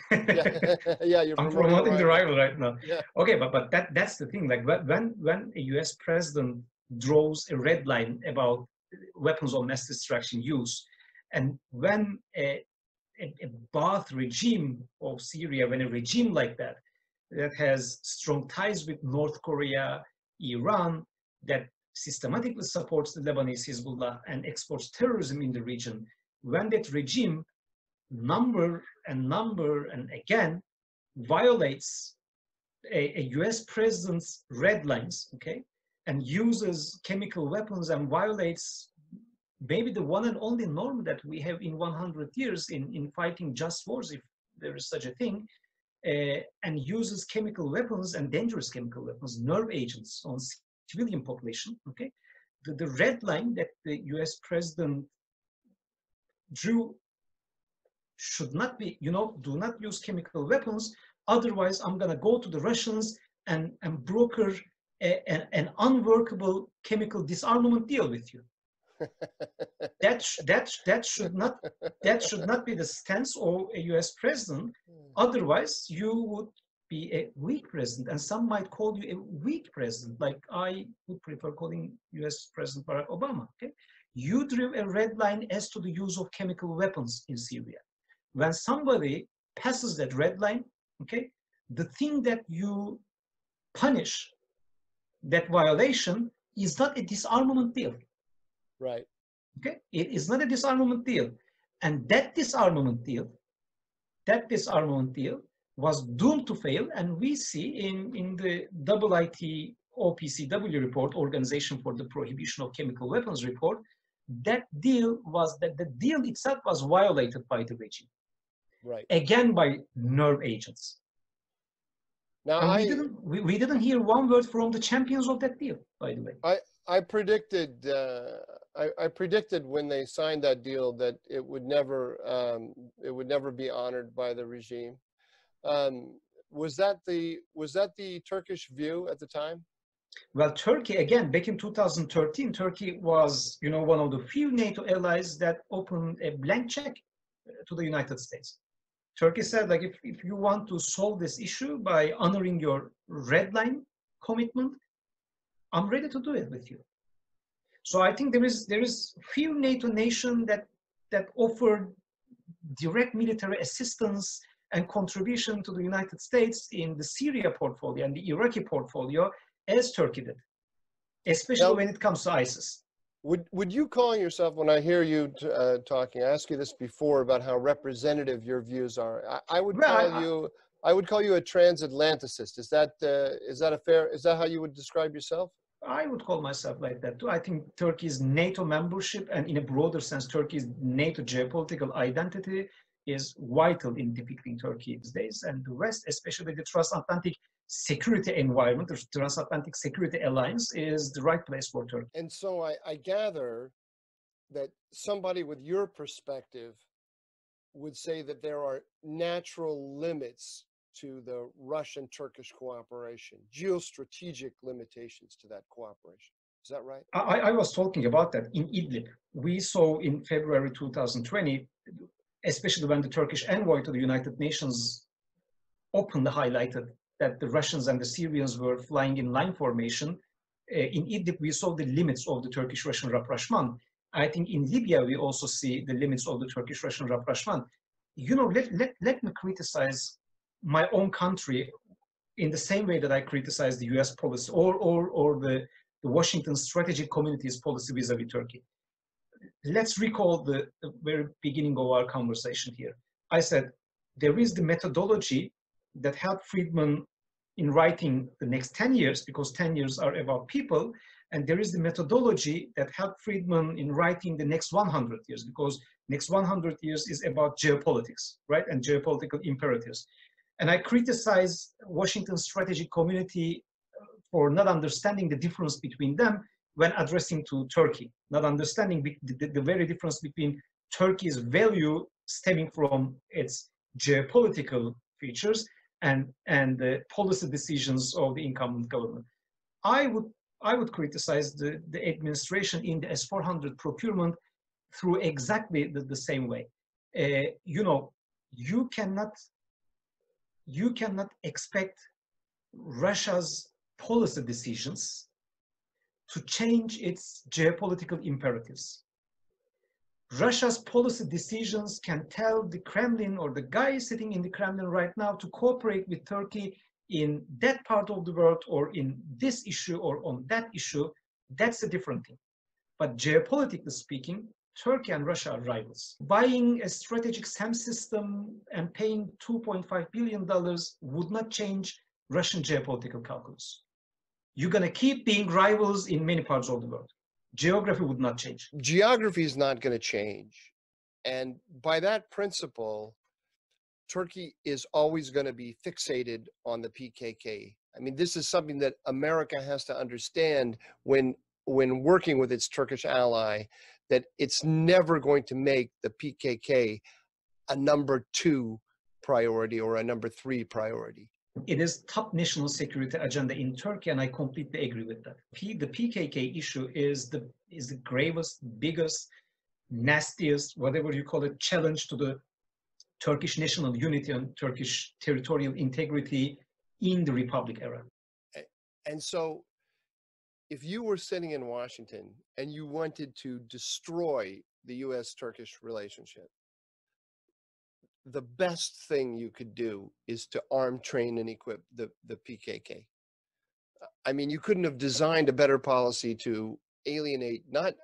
Yeah, you're I'm promoting the rival right now. Yeah. Okay, but that's the thing. Like when a U.S. president draws a red line about weapons of mass destruction use, and when a Ba'ath regime of Syria, when a regime like that has strong ties with North Korea, Iran, that systematically supports the Lebanese Hezbollah and exports terrorism in the region, when that regime number and again violates a US president's red lines, okay, and uses chemical weapons and violates maybe the one and only norm that we have in 100 years in fighting just wars, if there is such a thing, and uses chemical weapons and dangerous chemical weapons, nerve agents on civilian population, okay, the red line that the US president drew should not be, do not use chemical weapons, otherwise I'm gonna go to the Russians and broker an unworkable chemical disarmament deal with you. that should not be the stance of a US president, otherwise you would be a weak president, and some might call you a weak president, like I would prefer calling US President Barack Obama, okay? You drew a red line as to the use of chemical weapons in Syria. When somebody passes that red line, okay, the thing that you punish that violation is not a disarmament deal. Right. Okay, it is not a disarmament deal. And that disarmament deal was doomed to fail. And we see in the IIT OPCW report, Organization for the Prohibition of Chemical Weapons report, that the deal itself was violated by the regime. Right. Again, by nerve agents. Now we didn't hear one word from the champions of that deal, by the way. I predicted when they signed that deal that it would never be honored by the regime. Was that the Turkish view at the time? Well, Turkey, again, back in 2013, Turkey was, one of the few NATO allies that opened a blank check to the United States. Turkey said, like, if you want to solve this issue by honoring your red line commitment, I'm ready to do it with you. So I think there is few NATO nations that offer direct military assistance and contribution to the United States in the Syria portfolio and the Iraqi portfolio as Turkey did, especially when it comes to ISIS. Would you call yourself, when I hear you talking, I asked you this before about how representative your views are. I would call you a transatlanticist. Is that how you would describe yourself? I would call myself like that too. I think Turkey's NATO membership, and in a broader sense, Turkey's NATO geopolitical identity is vital in depicting Turkey these days. And the West, especially the transatlantic security environment, the transatlantic security alliance, is the right place for Turkey. And so I gather that somebody with your perspective would say that there are natural limits to the Russian-Turkish cooperation, geostrategic limitations to that cooperation. Is that right? I was talking about that in Idlib. We saw in February 2020, especially when the Turkish envoy to the United Nations openly highlighted that the Russians and the Syrians were flying in line formation. In Idlib, we saw the limits of the Turkish-Russian rapprochement. I think in Libya, we also see the limits of the Turkish-Russian rapprochement. You know, let me criticize my own country in the same way that I criticize the US policy or the Washington strategic community's policy vis-a-vis Turkey. Let's recall the very beginning of our conversation here. I said, there is the methodology that helped Friedman in writing the next 10 years, because 10 years are about people, and there is the methodology that helped Friedman in writing the next 100 years, because next 100 years is about geopolitics, right, and geopolitical imperatives. And I criticize Washington strategic community for not understanding the difference between them when addressing to Turkey, not understanding the very difference between Turkey's value stemming from its geopolitical features and the policy decisions of the incumbent government. I would criticize the administration in the S-400 procurement through exactly the same way. You know, you cannot expect Russia's policy decisions to change its geopolitical imperatives. Russia's policy decisions can tell the Kremlin or the guy sitting in the Kremlin right now to cooperate with Turkey in that part of the world or in this issue or on that issue. That's a different thing. But geopolitically speaking, Turkey and Russia are rivals. Buying a strategic SAM system and paying $2.5 billion would not change Russian geopolitical calculus. You're going to keep being rivals in many parts of the world. Geography would not change. Geography is not going to change. And by that principle, Turkey is always going to be fixated on the PKK. I mean, this is something that America has to understand when working with its Turkish ally, that it's never going to make the PKK a number 2 priority or a number 3 priority. It is top national security agenda in Turkey, and I completely agree with that. The PKK issue is the gravest, biggest, nastiest, whatever you call it, challenge to the Turkish national unity and Turkish territorial integrity in the Republic era. And so, if you were sitting in Washington and you wanted to destroy the US-Turkish relationship, the best thing you could do is to arm, train, and equip the PKK. I mean, you couldn't have designed a better policy to alienate not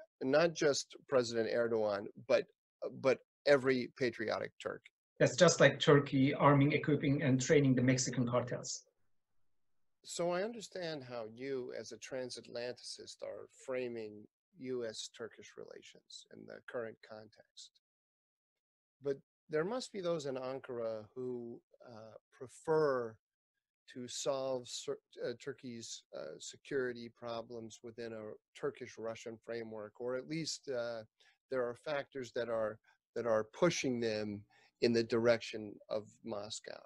just President Erdogan, but every patriotic Turk. That's just like Turkey arming, equipping, and training the Mexican cartels. So I understand how you, as a transatlanticist, are framing US-Turkish relations in the current context. But there must be those in Ankara who prefer to solve Turkey's security problems within a Turkish-Russian framework, or at least there are factors that are pushing them in the direction of Moscow.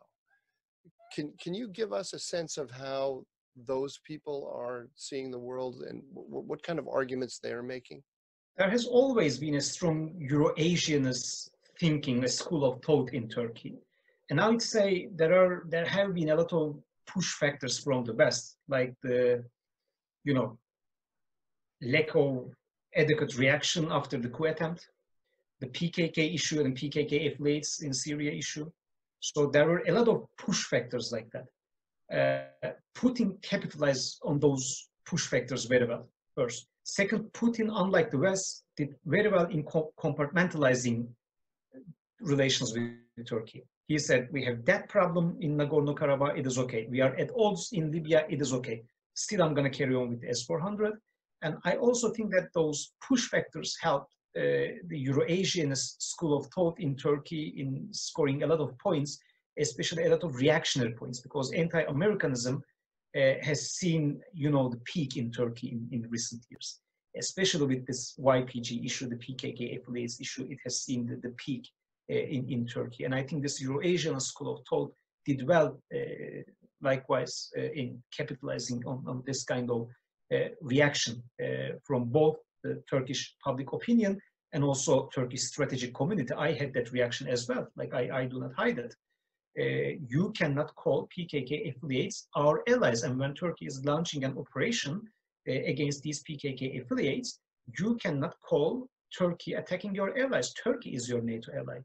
Can you give us a sense of how those people are seeing the world and what kind of arguments they're making? There has always been a strong Euro-Asianist thinking, a school of thought in Turkey. And I would say there have been a lot of push factors from the West, like the, you know, lack of adequate reaction after the coup attempt, the PKK issue and PKK affiliates in Syria issue. So there were a lot of push factors like that. Putin capitalized on those push factors very well, first. Second, Putin, unlike the West, did very well in compartmentalizing relations with Turkey. He said, we have that problem in Nagorno-Karabakh, it is okay. We are at odds in Libya, it is okay. Still, I'm going to carry on with the S-400. And I also think that those push factors helped the Euro-Asianist school of thought in Turkey in scoring a lot of points, especially a lot of reactionary points, because anti-Americanism has seen, you know, the peak in Turkey in recent years, especially with this YPG issue, the PKK affiliates issue. It has seen the peak in Turkey. And I think this Euro-Asian school of thought did well, likewise, in capitalizing on this kind of reaction from both the Turkish public opinion and also Turkish strategic community. I had that reaction as well. Like, I do not hide it. You cannot call PKK affiliates our allies. And when Turkey is launching an operation against these PKK affiliates, you cannot call Turkey attacking your allies. Turkey is your NATO ally.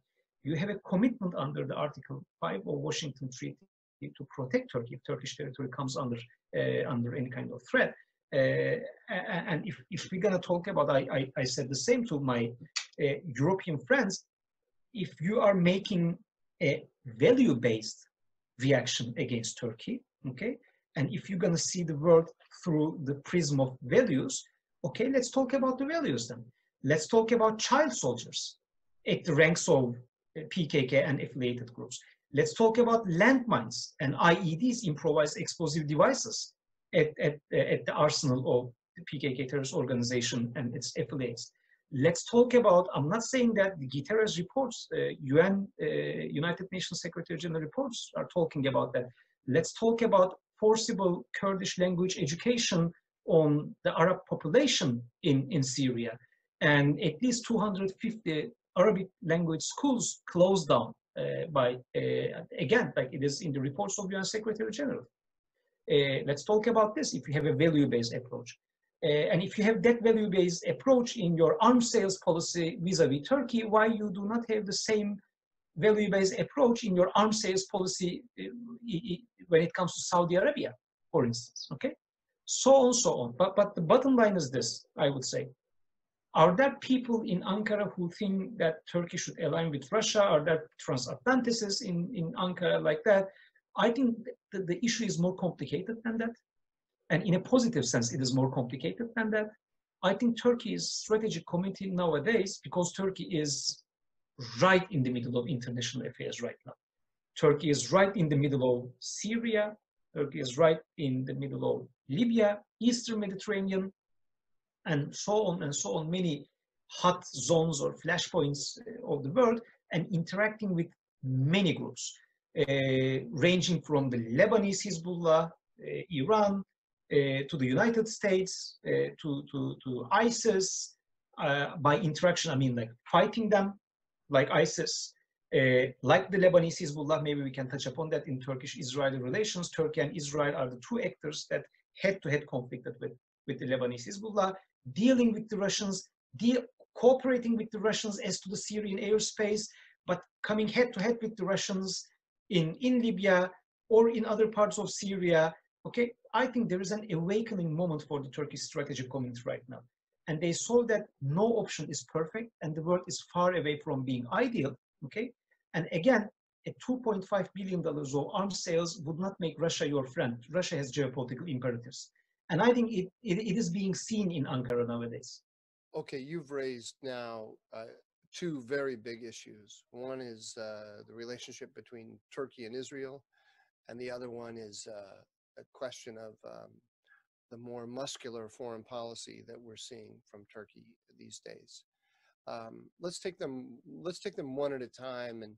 You have a commitment under the Article 5 of Washington Treaty to protect Turkey if Turkish territory comes under any kind of threat. And if we're going to talk about, I said the same to my European friends, if you are making a value-based reaction against Turkey, okay, and if you're going to see the world through the prism of values, okay, let's talk about the values then. Let's talk about child soldiers at the ranks of PKK and affiliated groups. Let's talk about landmines and IEDs, improvised explosive devices, at the arsenal of the PKK terrorist organization and its affiliates. Let's talk about, I'm not saying that the Guterres reports, UN, United Nations Secretary General reports are talking about that. Let's talk about forcible Kurdish language education on the Arab population in Syria. And at least 250 Arabic language schools closed down by, again, like it is in the reports of UN Secretary General. Let's talk about this if you have a value-based approach. And if you have that value-based approach in your arms sales policy vis-a-vis Turkey, why you do not have the same value-based approach in your arms sales policy when it comes to Saudi Arabia, for instance, okay? So on, so on. But the bottom line is this, I would say. Are there people in Ankara who think that Turkey should align with Russia? Are there transatlanticists in Ankara like that? I think the issue is more complicated than that. And in a positive sense, it is more complicated than that. I think Turkey's strategic committee nowadays, because Turkey is right in the middle of international affairs right now. Turkey is right in the middle of Syria. Turkey is right in the middle of Libya, Eastern Mediterranean, and so on, many hot zones or flashpoints of the world, and interacting with many groups, ranging from the Lebanese Hezbollah, Iran, to the United States, to ISIS. By interaction, I mean like fighting them, like ISIS, like the Lebanese Hezbollah. Maybe we can touch upon that in Turkish-Israeli relations. Turkey and Israel are the two actors that head-to-head conflicted with the Lebanese Hezbollah, dealing with the Russians, cooperating with the Russians as to the Syrian airspace, but coming head-to-head with the Russians in Libya or in other parts of Syria. Okay, I think there is an awakening moment for the Turkish strategic community right now. And they saw that no option is perfect and the world is far away from being ideal, okay? And again, a $2.5 billion of arms sales would not make Russia your friend. Russia has geopolitical imperatives. And I think it is being seen in Ankara nowadays. Okay, you've raised now two very big issues. One is the relationship between Turkey and Israel, and the other one is a question of the more muscular foreign policy that we're seeing from Turkey these days. Let's take them one at a time, and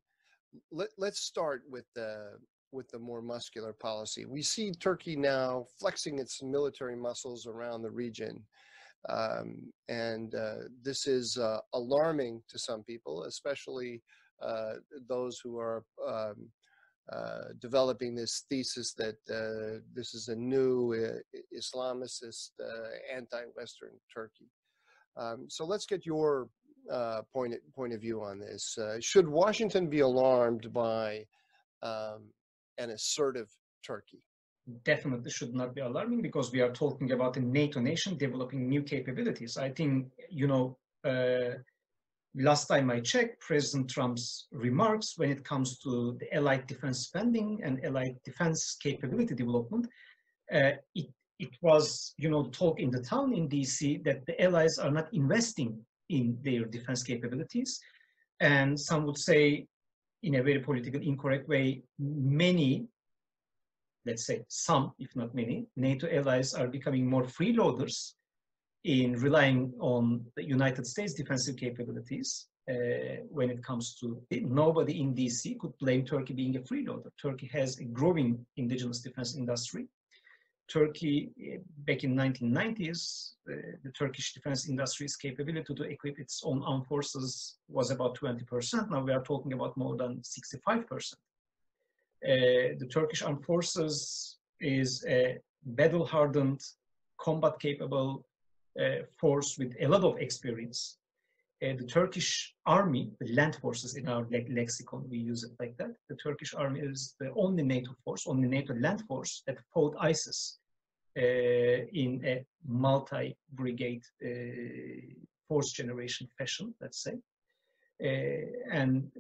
let's start with the more muscular policy. We see Turkey now flexing its military muscles around the region, and this is alarming to some people, especially those who are developing this thesis that this is a new Islamicist, anti-Western Turkey. So let's get your point of view on this. Should Washington be alarmed by an assertive Turkey? Definitely should not be alarming, because we are talking about a NATO nation developing new capabilities. I think, you know, last time I checked, President Trump's remarks when it comes to the allied defense spending and allied defense capability development, it was, you know, talk in the town in DC that the allies are not investing in their defense capabilities. And some would say, in a very politically incorrect way, many, let's say some, if not many, NATO allies are becoming more freeloaders in relying on the United States defensive capabilities when it comes to it. Nobody in DC could blame Turkey being a freeloader. Turkey has a growing indigenous defense industry. Turkey, back in 1990s, the Turkish defense industry's capability to equip its own armed forces was about 20%. Now we are talking about more than 65%. The Turkish armed forces is a battle-hardened, combat-capable force with a lot of experience. The Turkish army, the land forces in our lexicon, we use it like that. The Turkish army is the only NATO force, only NATO land force that fought ISIS in a multi-brigade force generation fashion, let's say. And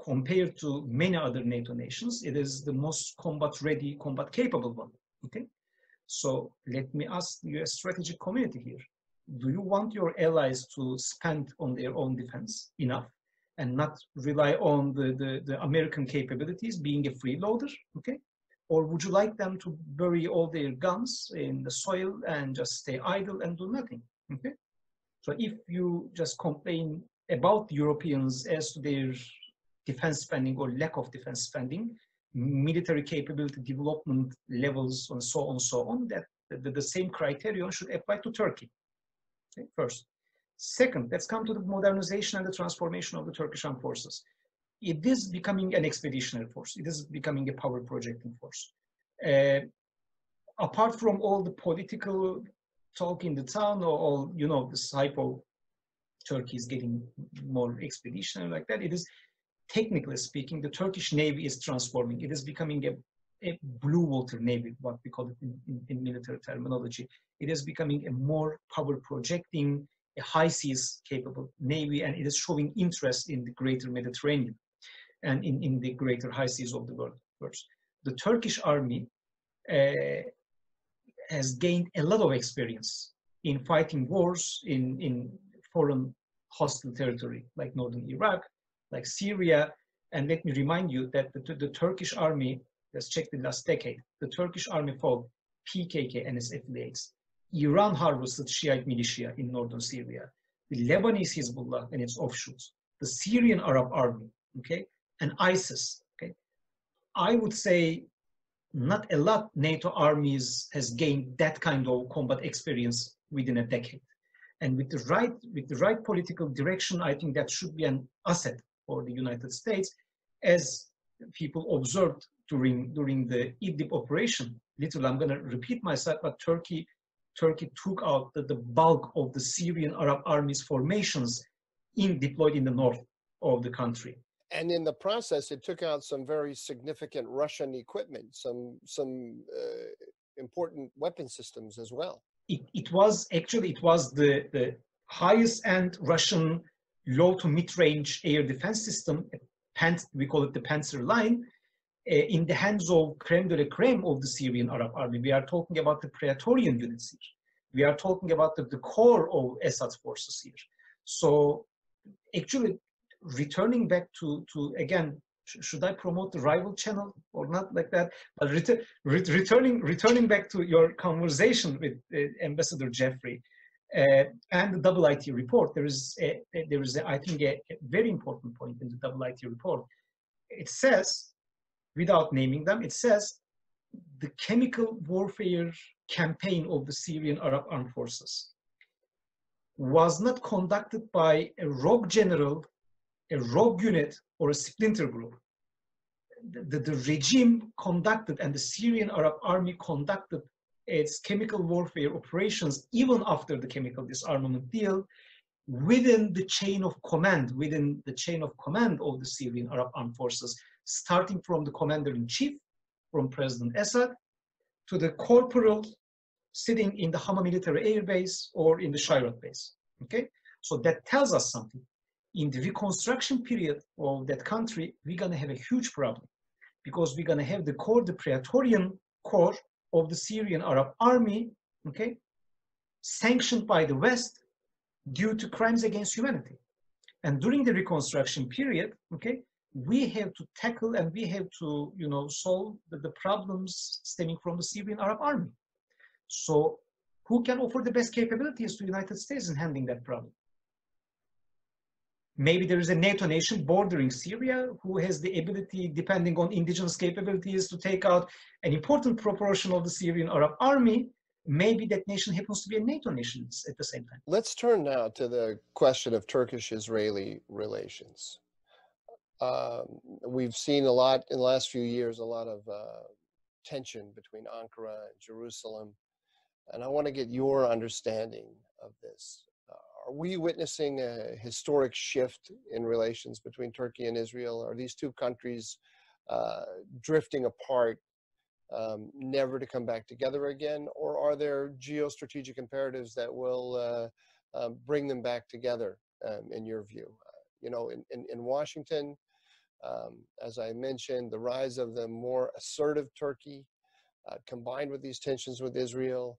compared to many other NATO nations, it is the most combat-ready, combat-capable one, okay? So let me ask the US strategic community here. Do you want your allies to spend on their own defense enough and not rely on the American capabilities being a freeloader, okay? Or would you like them to bury all their guns in the soil and just stay idle and do nothing, okay? So if you just complain about Europeans as to their defense spending or lack of defense spending, military capability development levels, and so on, that the same criterion should apply to Turkey. Okay, first. Second, let's come to the modernization and the transformation of the Turkish armed forces. It is becoming an expeditionary force. It is becoming a power projecting force. Apart from all the political talk in the town, or all, you know, this hypo, Turkey is getting more expeditionary like that, it is, technically speaking, the Turkish Navy is transforming. It is becoming a blue water Navy, what we call it in military terminology. It is becoming a more power projecting, a high seas capable Navy, and it is showing interest in the greater Mediterranean and in the greater high seas of the world. First, the Turkish army has gained a lot of experience in fighting wars in foreign hostile territory, like northern Iraq, like Syria. And let me remind you that the Turkish army, let's check the last decade, the Turkish army fought PKK and its affiliates. Iran harvested Shiite militia in northern Syria, the Lebanese Hezbollah and its offshoots, the Syrian Arab army, okay, and ISIS, okay. I would say not a lot NATO armies has gained that kind of combat experience within a decade. And with the right political direction, I think that should be an asset for the United States, as people observed during the Idlib operation. Literally, I'm going to repeat myself, but Turkey took out the bulk of the Syrian Arab army's formations deployed in the north of the country. And in the process, it took out some very significant Russian equipment, some important weapon systems as well. It was the highest end Russian low to mid-range air defense system, we call it the Panzer line, in the hands of creme de la creme of the Syrian Arab army. We are talking about the Praetorian units here. We are talking about the core of Assad's forces here. So actually, returning back to again, should I promote the rival channel or not like that? But returning back to your conversation with Ambassador Jeffrey and the double IT report, there is I think a very important point in the double IT report. It says, without naming them, it says the chemical warfare campaign of the Syrian Arab armed forces was not conducted by a rogue general, a rogue unit, or a splinter group. the regime conducted and the Syrian Arab Army conducted its chemical warfare operations even after the chemical disarmament deal within the chain of command, of the Syrian Arab Armed Forces, starting from the commander-in-chief, from President Assad, to the corporal sitting in the Hama military air base or in the Shayrat base. Okay, so that tells us something. In the reconstruction period of that country, we're gonna have a huge problem because we're gonna have the Praetorian Corps of the Syrian Arab Army, okay, sanctioned by the West due to crimes against humanity. And during the reconstruction period, okay, we have to tackle and we have to, solve the problems stemming from the Syrian Arab Army. So who can offer the best capabilities to the United States in handling that problem? Maybe there is a NATO nation bordering Syria who has the ability, depending on indigenous capabilities, to take out an important proportion of the Syrian Arab Army. Maybe that nation happens to be a NATO nation at the same time. Let's turn now to the question of Turkish-Israeli relations. We've seen a lot in the last few years, a lot of tension between Ankara and Jerusalem. And I want to get your understanding of this. Are we witnessing a historic shift in relations between Turkey and Israel? Are these two countries drifting apart, never to come back together again? Or are there geostrategic imperatives that will bring them back together, in your view? In Washington, as I mentioned, the rise of the more assertive Turkey, combined with these tensions with Israel,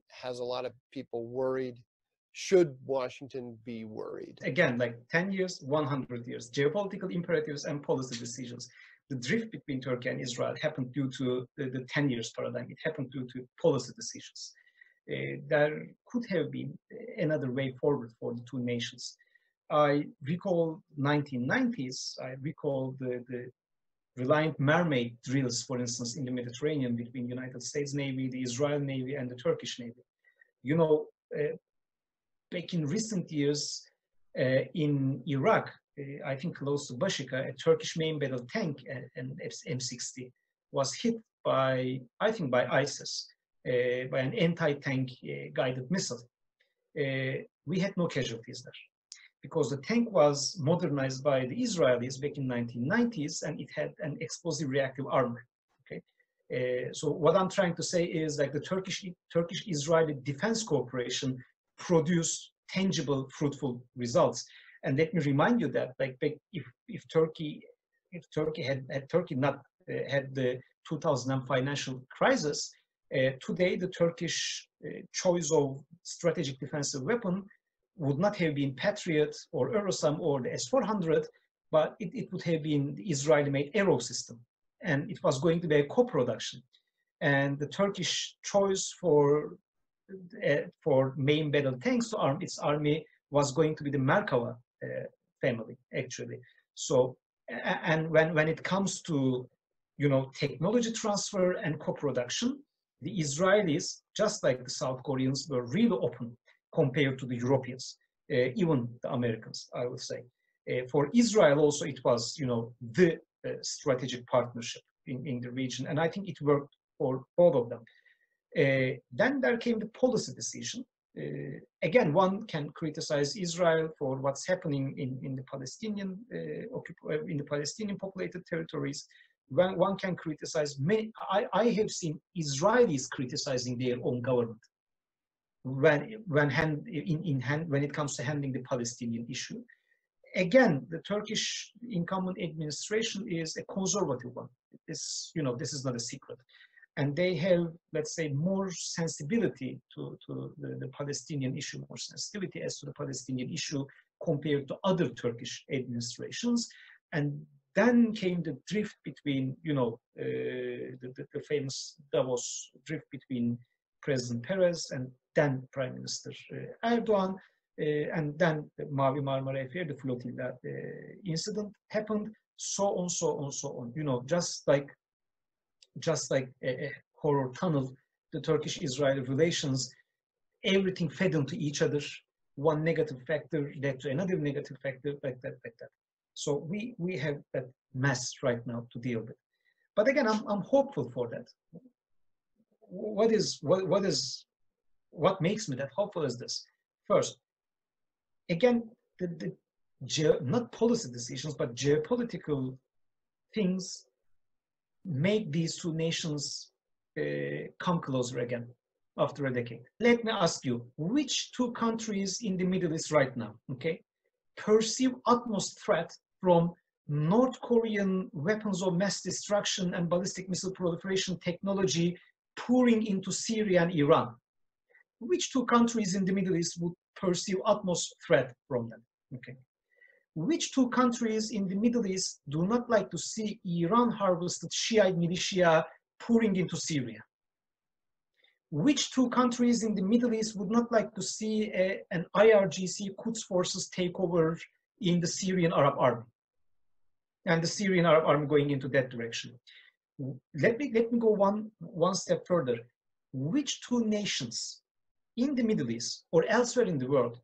has a lot of people worried. Should Washington be worried? Again, like 10 years, 100 years, geopolitical imperatives and policy decisions. The drift between Turkey and Israel happened due to the 10 years paradigm. It happened due to policy decisions. There could have been another way forward for the two nations. I recall 1990s, I recall the Reliant Mermaid drills, for instance, in the Mediterranean between the United States Navy, the Israel Navy, and the Turkish Navy. Back in recent years in Iraq, I think close to Bashika, a Turkish main battle tank, an M60, was hit by, I think by ISIS, by an anti-tank guided missile. We had no casualties there because the tank was modernized by the Israelis back in 1990s and it had an explosive reactive armor. Okay, so what I'm trying to say is like the Turkish-Israeli Defense Cooperation produce tangible, fruitful results. And let me remind you that, like, if Turkey had not had the 2000 financial crisis, today the Turkish choice of strategic defensive weapon would not have been Patriot or Eurosam or the S-400, but it would have been the Israeli-made Arrow system, and it was going to be a co-production. And the Turkish choice for main battle tanks to arm its army was going to be the Merkava family, actually. So, and when it comes to, technology transfer and co-production, the Israelis, just like the South Koreans, were really open compared to the Europeans, even the Americans, I would say. For Israel also, it was, the strategic partnership in the region, and I think it worked for both of them. Then there came the policy decision. Again, one can criticize Israel for what's happening in the Palestinian populated territories. One can criticize many. I have seen Israelis criticizing their own government when it comes to handling the Palestinian issue. Again, the Turkish incumbent administration is a conservative one. This is not a secret. And they have, let's say, more sensibility to the Palestinian issue, more sensitivity as to the Palestinian issue compared to other Turkish administrations. And then came the drift between, the famous Davos drift between President Perez and then Prime Minister Erdogan. And then the Mavi Marmara affair, the flotilla incident happened, so on. Just like a horror tunnel, the Turkish-Israeli relations, everything fed into each other. One negative factor led to another negative factor, like that. So we have that mess right now to deal with. But again, I'm hopeful for that. What makes me that hopeful is this. First, again, not policy decisions, but geopolitical things make these two nations come closer again after a decade. Let me ask you, which two countries in the Middle East right now, okay, perceive utmost threat from North Korean weapons of mass destruction and ballistic missile proliferation technology pouring into Syria and Iran? Which two countries in the Middle East would perceive utmost threat from them? Okay. Which two countries in the Middle East do not like to see Iran harvested Shiite militia pouring into Syria? Which two countries in the Middle East would not like to see an IRGC Quds forces take over in the Syrian Arab army? And the Syrian Arab army going into that direction. Let me go one step further. Which two nations in the Middle East or elsewhere in the world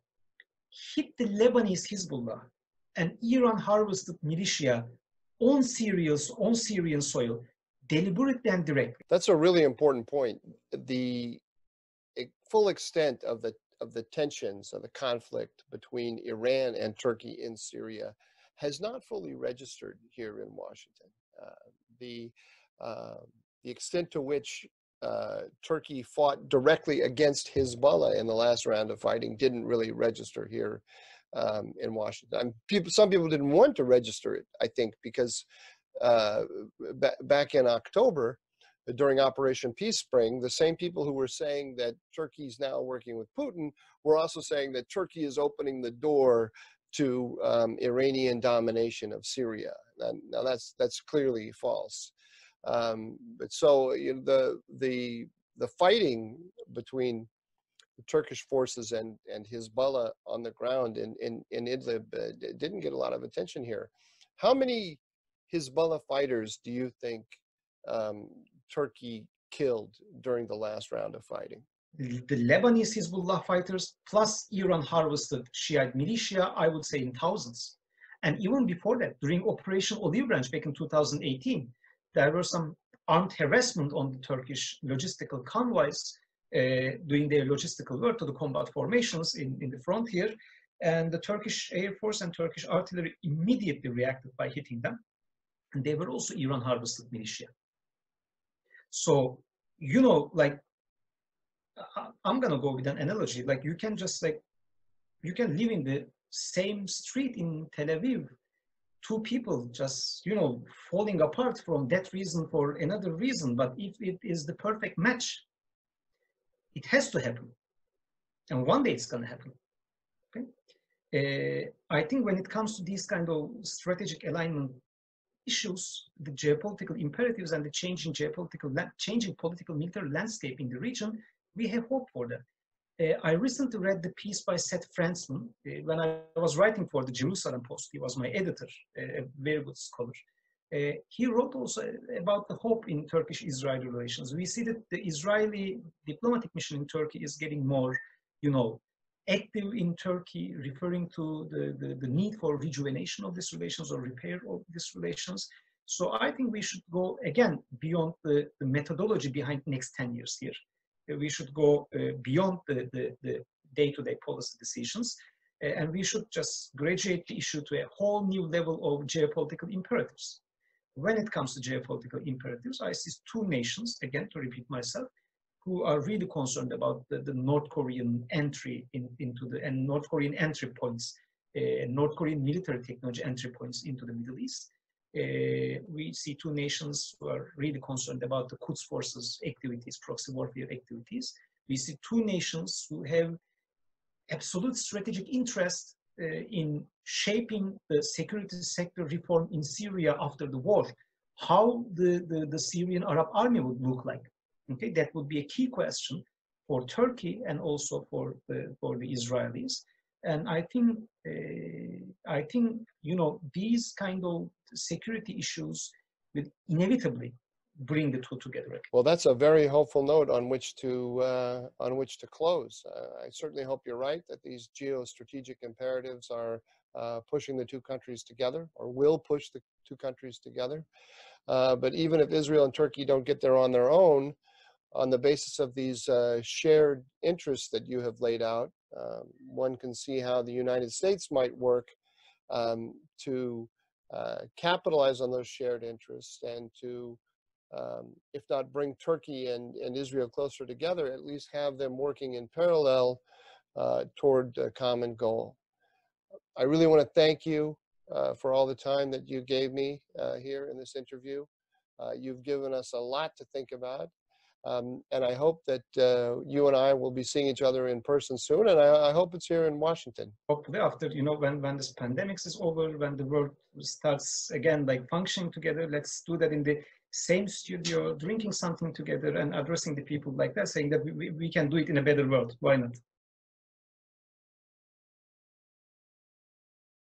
hit the Lebanese Hezbollah and Iran harvested militia on Syrian soil, deliberately and directly? That's a really important point. The full extent of the tensions of the conflict between Iran and Turkey in Syria has not fully registered here in Washington. The extent to which Turkey fought directly against Hezbollah in the last round of fighting didn't really register here in Washington. Some people didn't want to register it, I think, because back in October, during Operation Peace Spring, the same people who were saying that Turkey's now working with Putin were also saying that Turkey is opening the door to Iranian domination of Syria. Now that's clearly false. But so the fighting between the Turkish forces and Hezbollah on the ground in Idlib didn't get a lot of attention here. How many Hezbollah fighters do you think Turkey killed during the last round of fighting? The Lebanese Hezbollah fighters plus Iran harvested Shiite militia, I would say in thousands. And even before that, during Operation Olive Branch back in 2018, there were some armed harassment on the Turkish logistical convoys doing their logistical work to the combat formations in the frontier. And the Turkish Air Force and Turkish artillery immediately reacted by hitting them. And they were also Iran harvested militia. So, you know, like, I'm gonna go with an analogy. Like, you can live in the same street in Tel Aviv, two people just, you know, falling apart from that reason for another reason. But if it is the perfect match, it has to happen. And one day it's gonna happen. Okay? I think when it comes to these kind of strategic alignment issues, the geopolitical imperatives and the changing political military landscape in the region, we have hope for that. I recently read the piece by Seth Fransman when I was writing for the Jerusalem Post. He was my editor, a very good scholar. He wrote also about the hope in Turkish-Israeli relations. We see that the Israeli diplomatic mission in Turkey is getting more, you know, active in Turkey, referring to the need for rejuvenation of these relations or repair of these relations. So I think we should go, again, beyond the methodology behind the next 10 years here. We should go beyond the day-to-day policy decisions, and we should just graduate the issue to a whole new level of geopolitical imperatives. When it comes to geopolitical imperatives, I see two nations, again, to repeat myself, who are really concerned about the North Korean entry and North Korean entry points, North Korean military technology entry points into the Middle East. We see two nations who are really concerned about the Quds forces activities, proxy warfare activities. We see two nations who have absolute strategic interest in shaping the security sector reform in Syria after the war, how the Syrian Arab army would look like. Okay, that would be a key question for Turkey and also for the Israelis. And I think you know, these kind of security issues will inevitably bring the two together. Well, that's a very hopeful note on which to close. I certainly hope you're right that these geostrategic imperatives are pushing the two countries together, or will push the two countries together. But even if Israel and Turkey don't get there on their own, on the basis of these shared interests that you have laid out, one can see how the United States might work to capitalize on those shared interests and to, if not bring Turkey and Israel closer together, at least have them working in parallel toward a common goal. I really want to thank you for all the time that you gave me here in this interview. You've given us a lot to think about. And I hope that you and I will be seeing each other in person soon, and I hope it's here in Washington. Hopefully, after, you know, when this pandemic is over, when the world starts again like functioning together, let's do that in the same studio, drinking something together and addressing the people like that, saying that we can do it in a better world. Why not?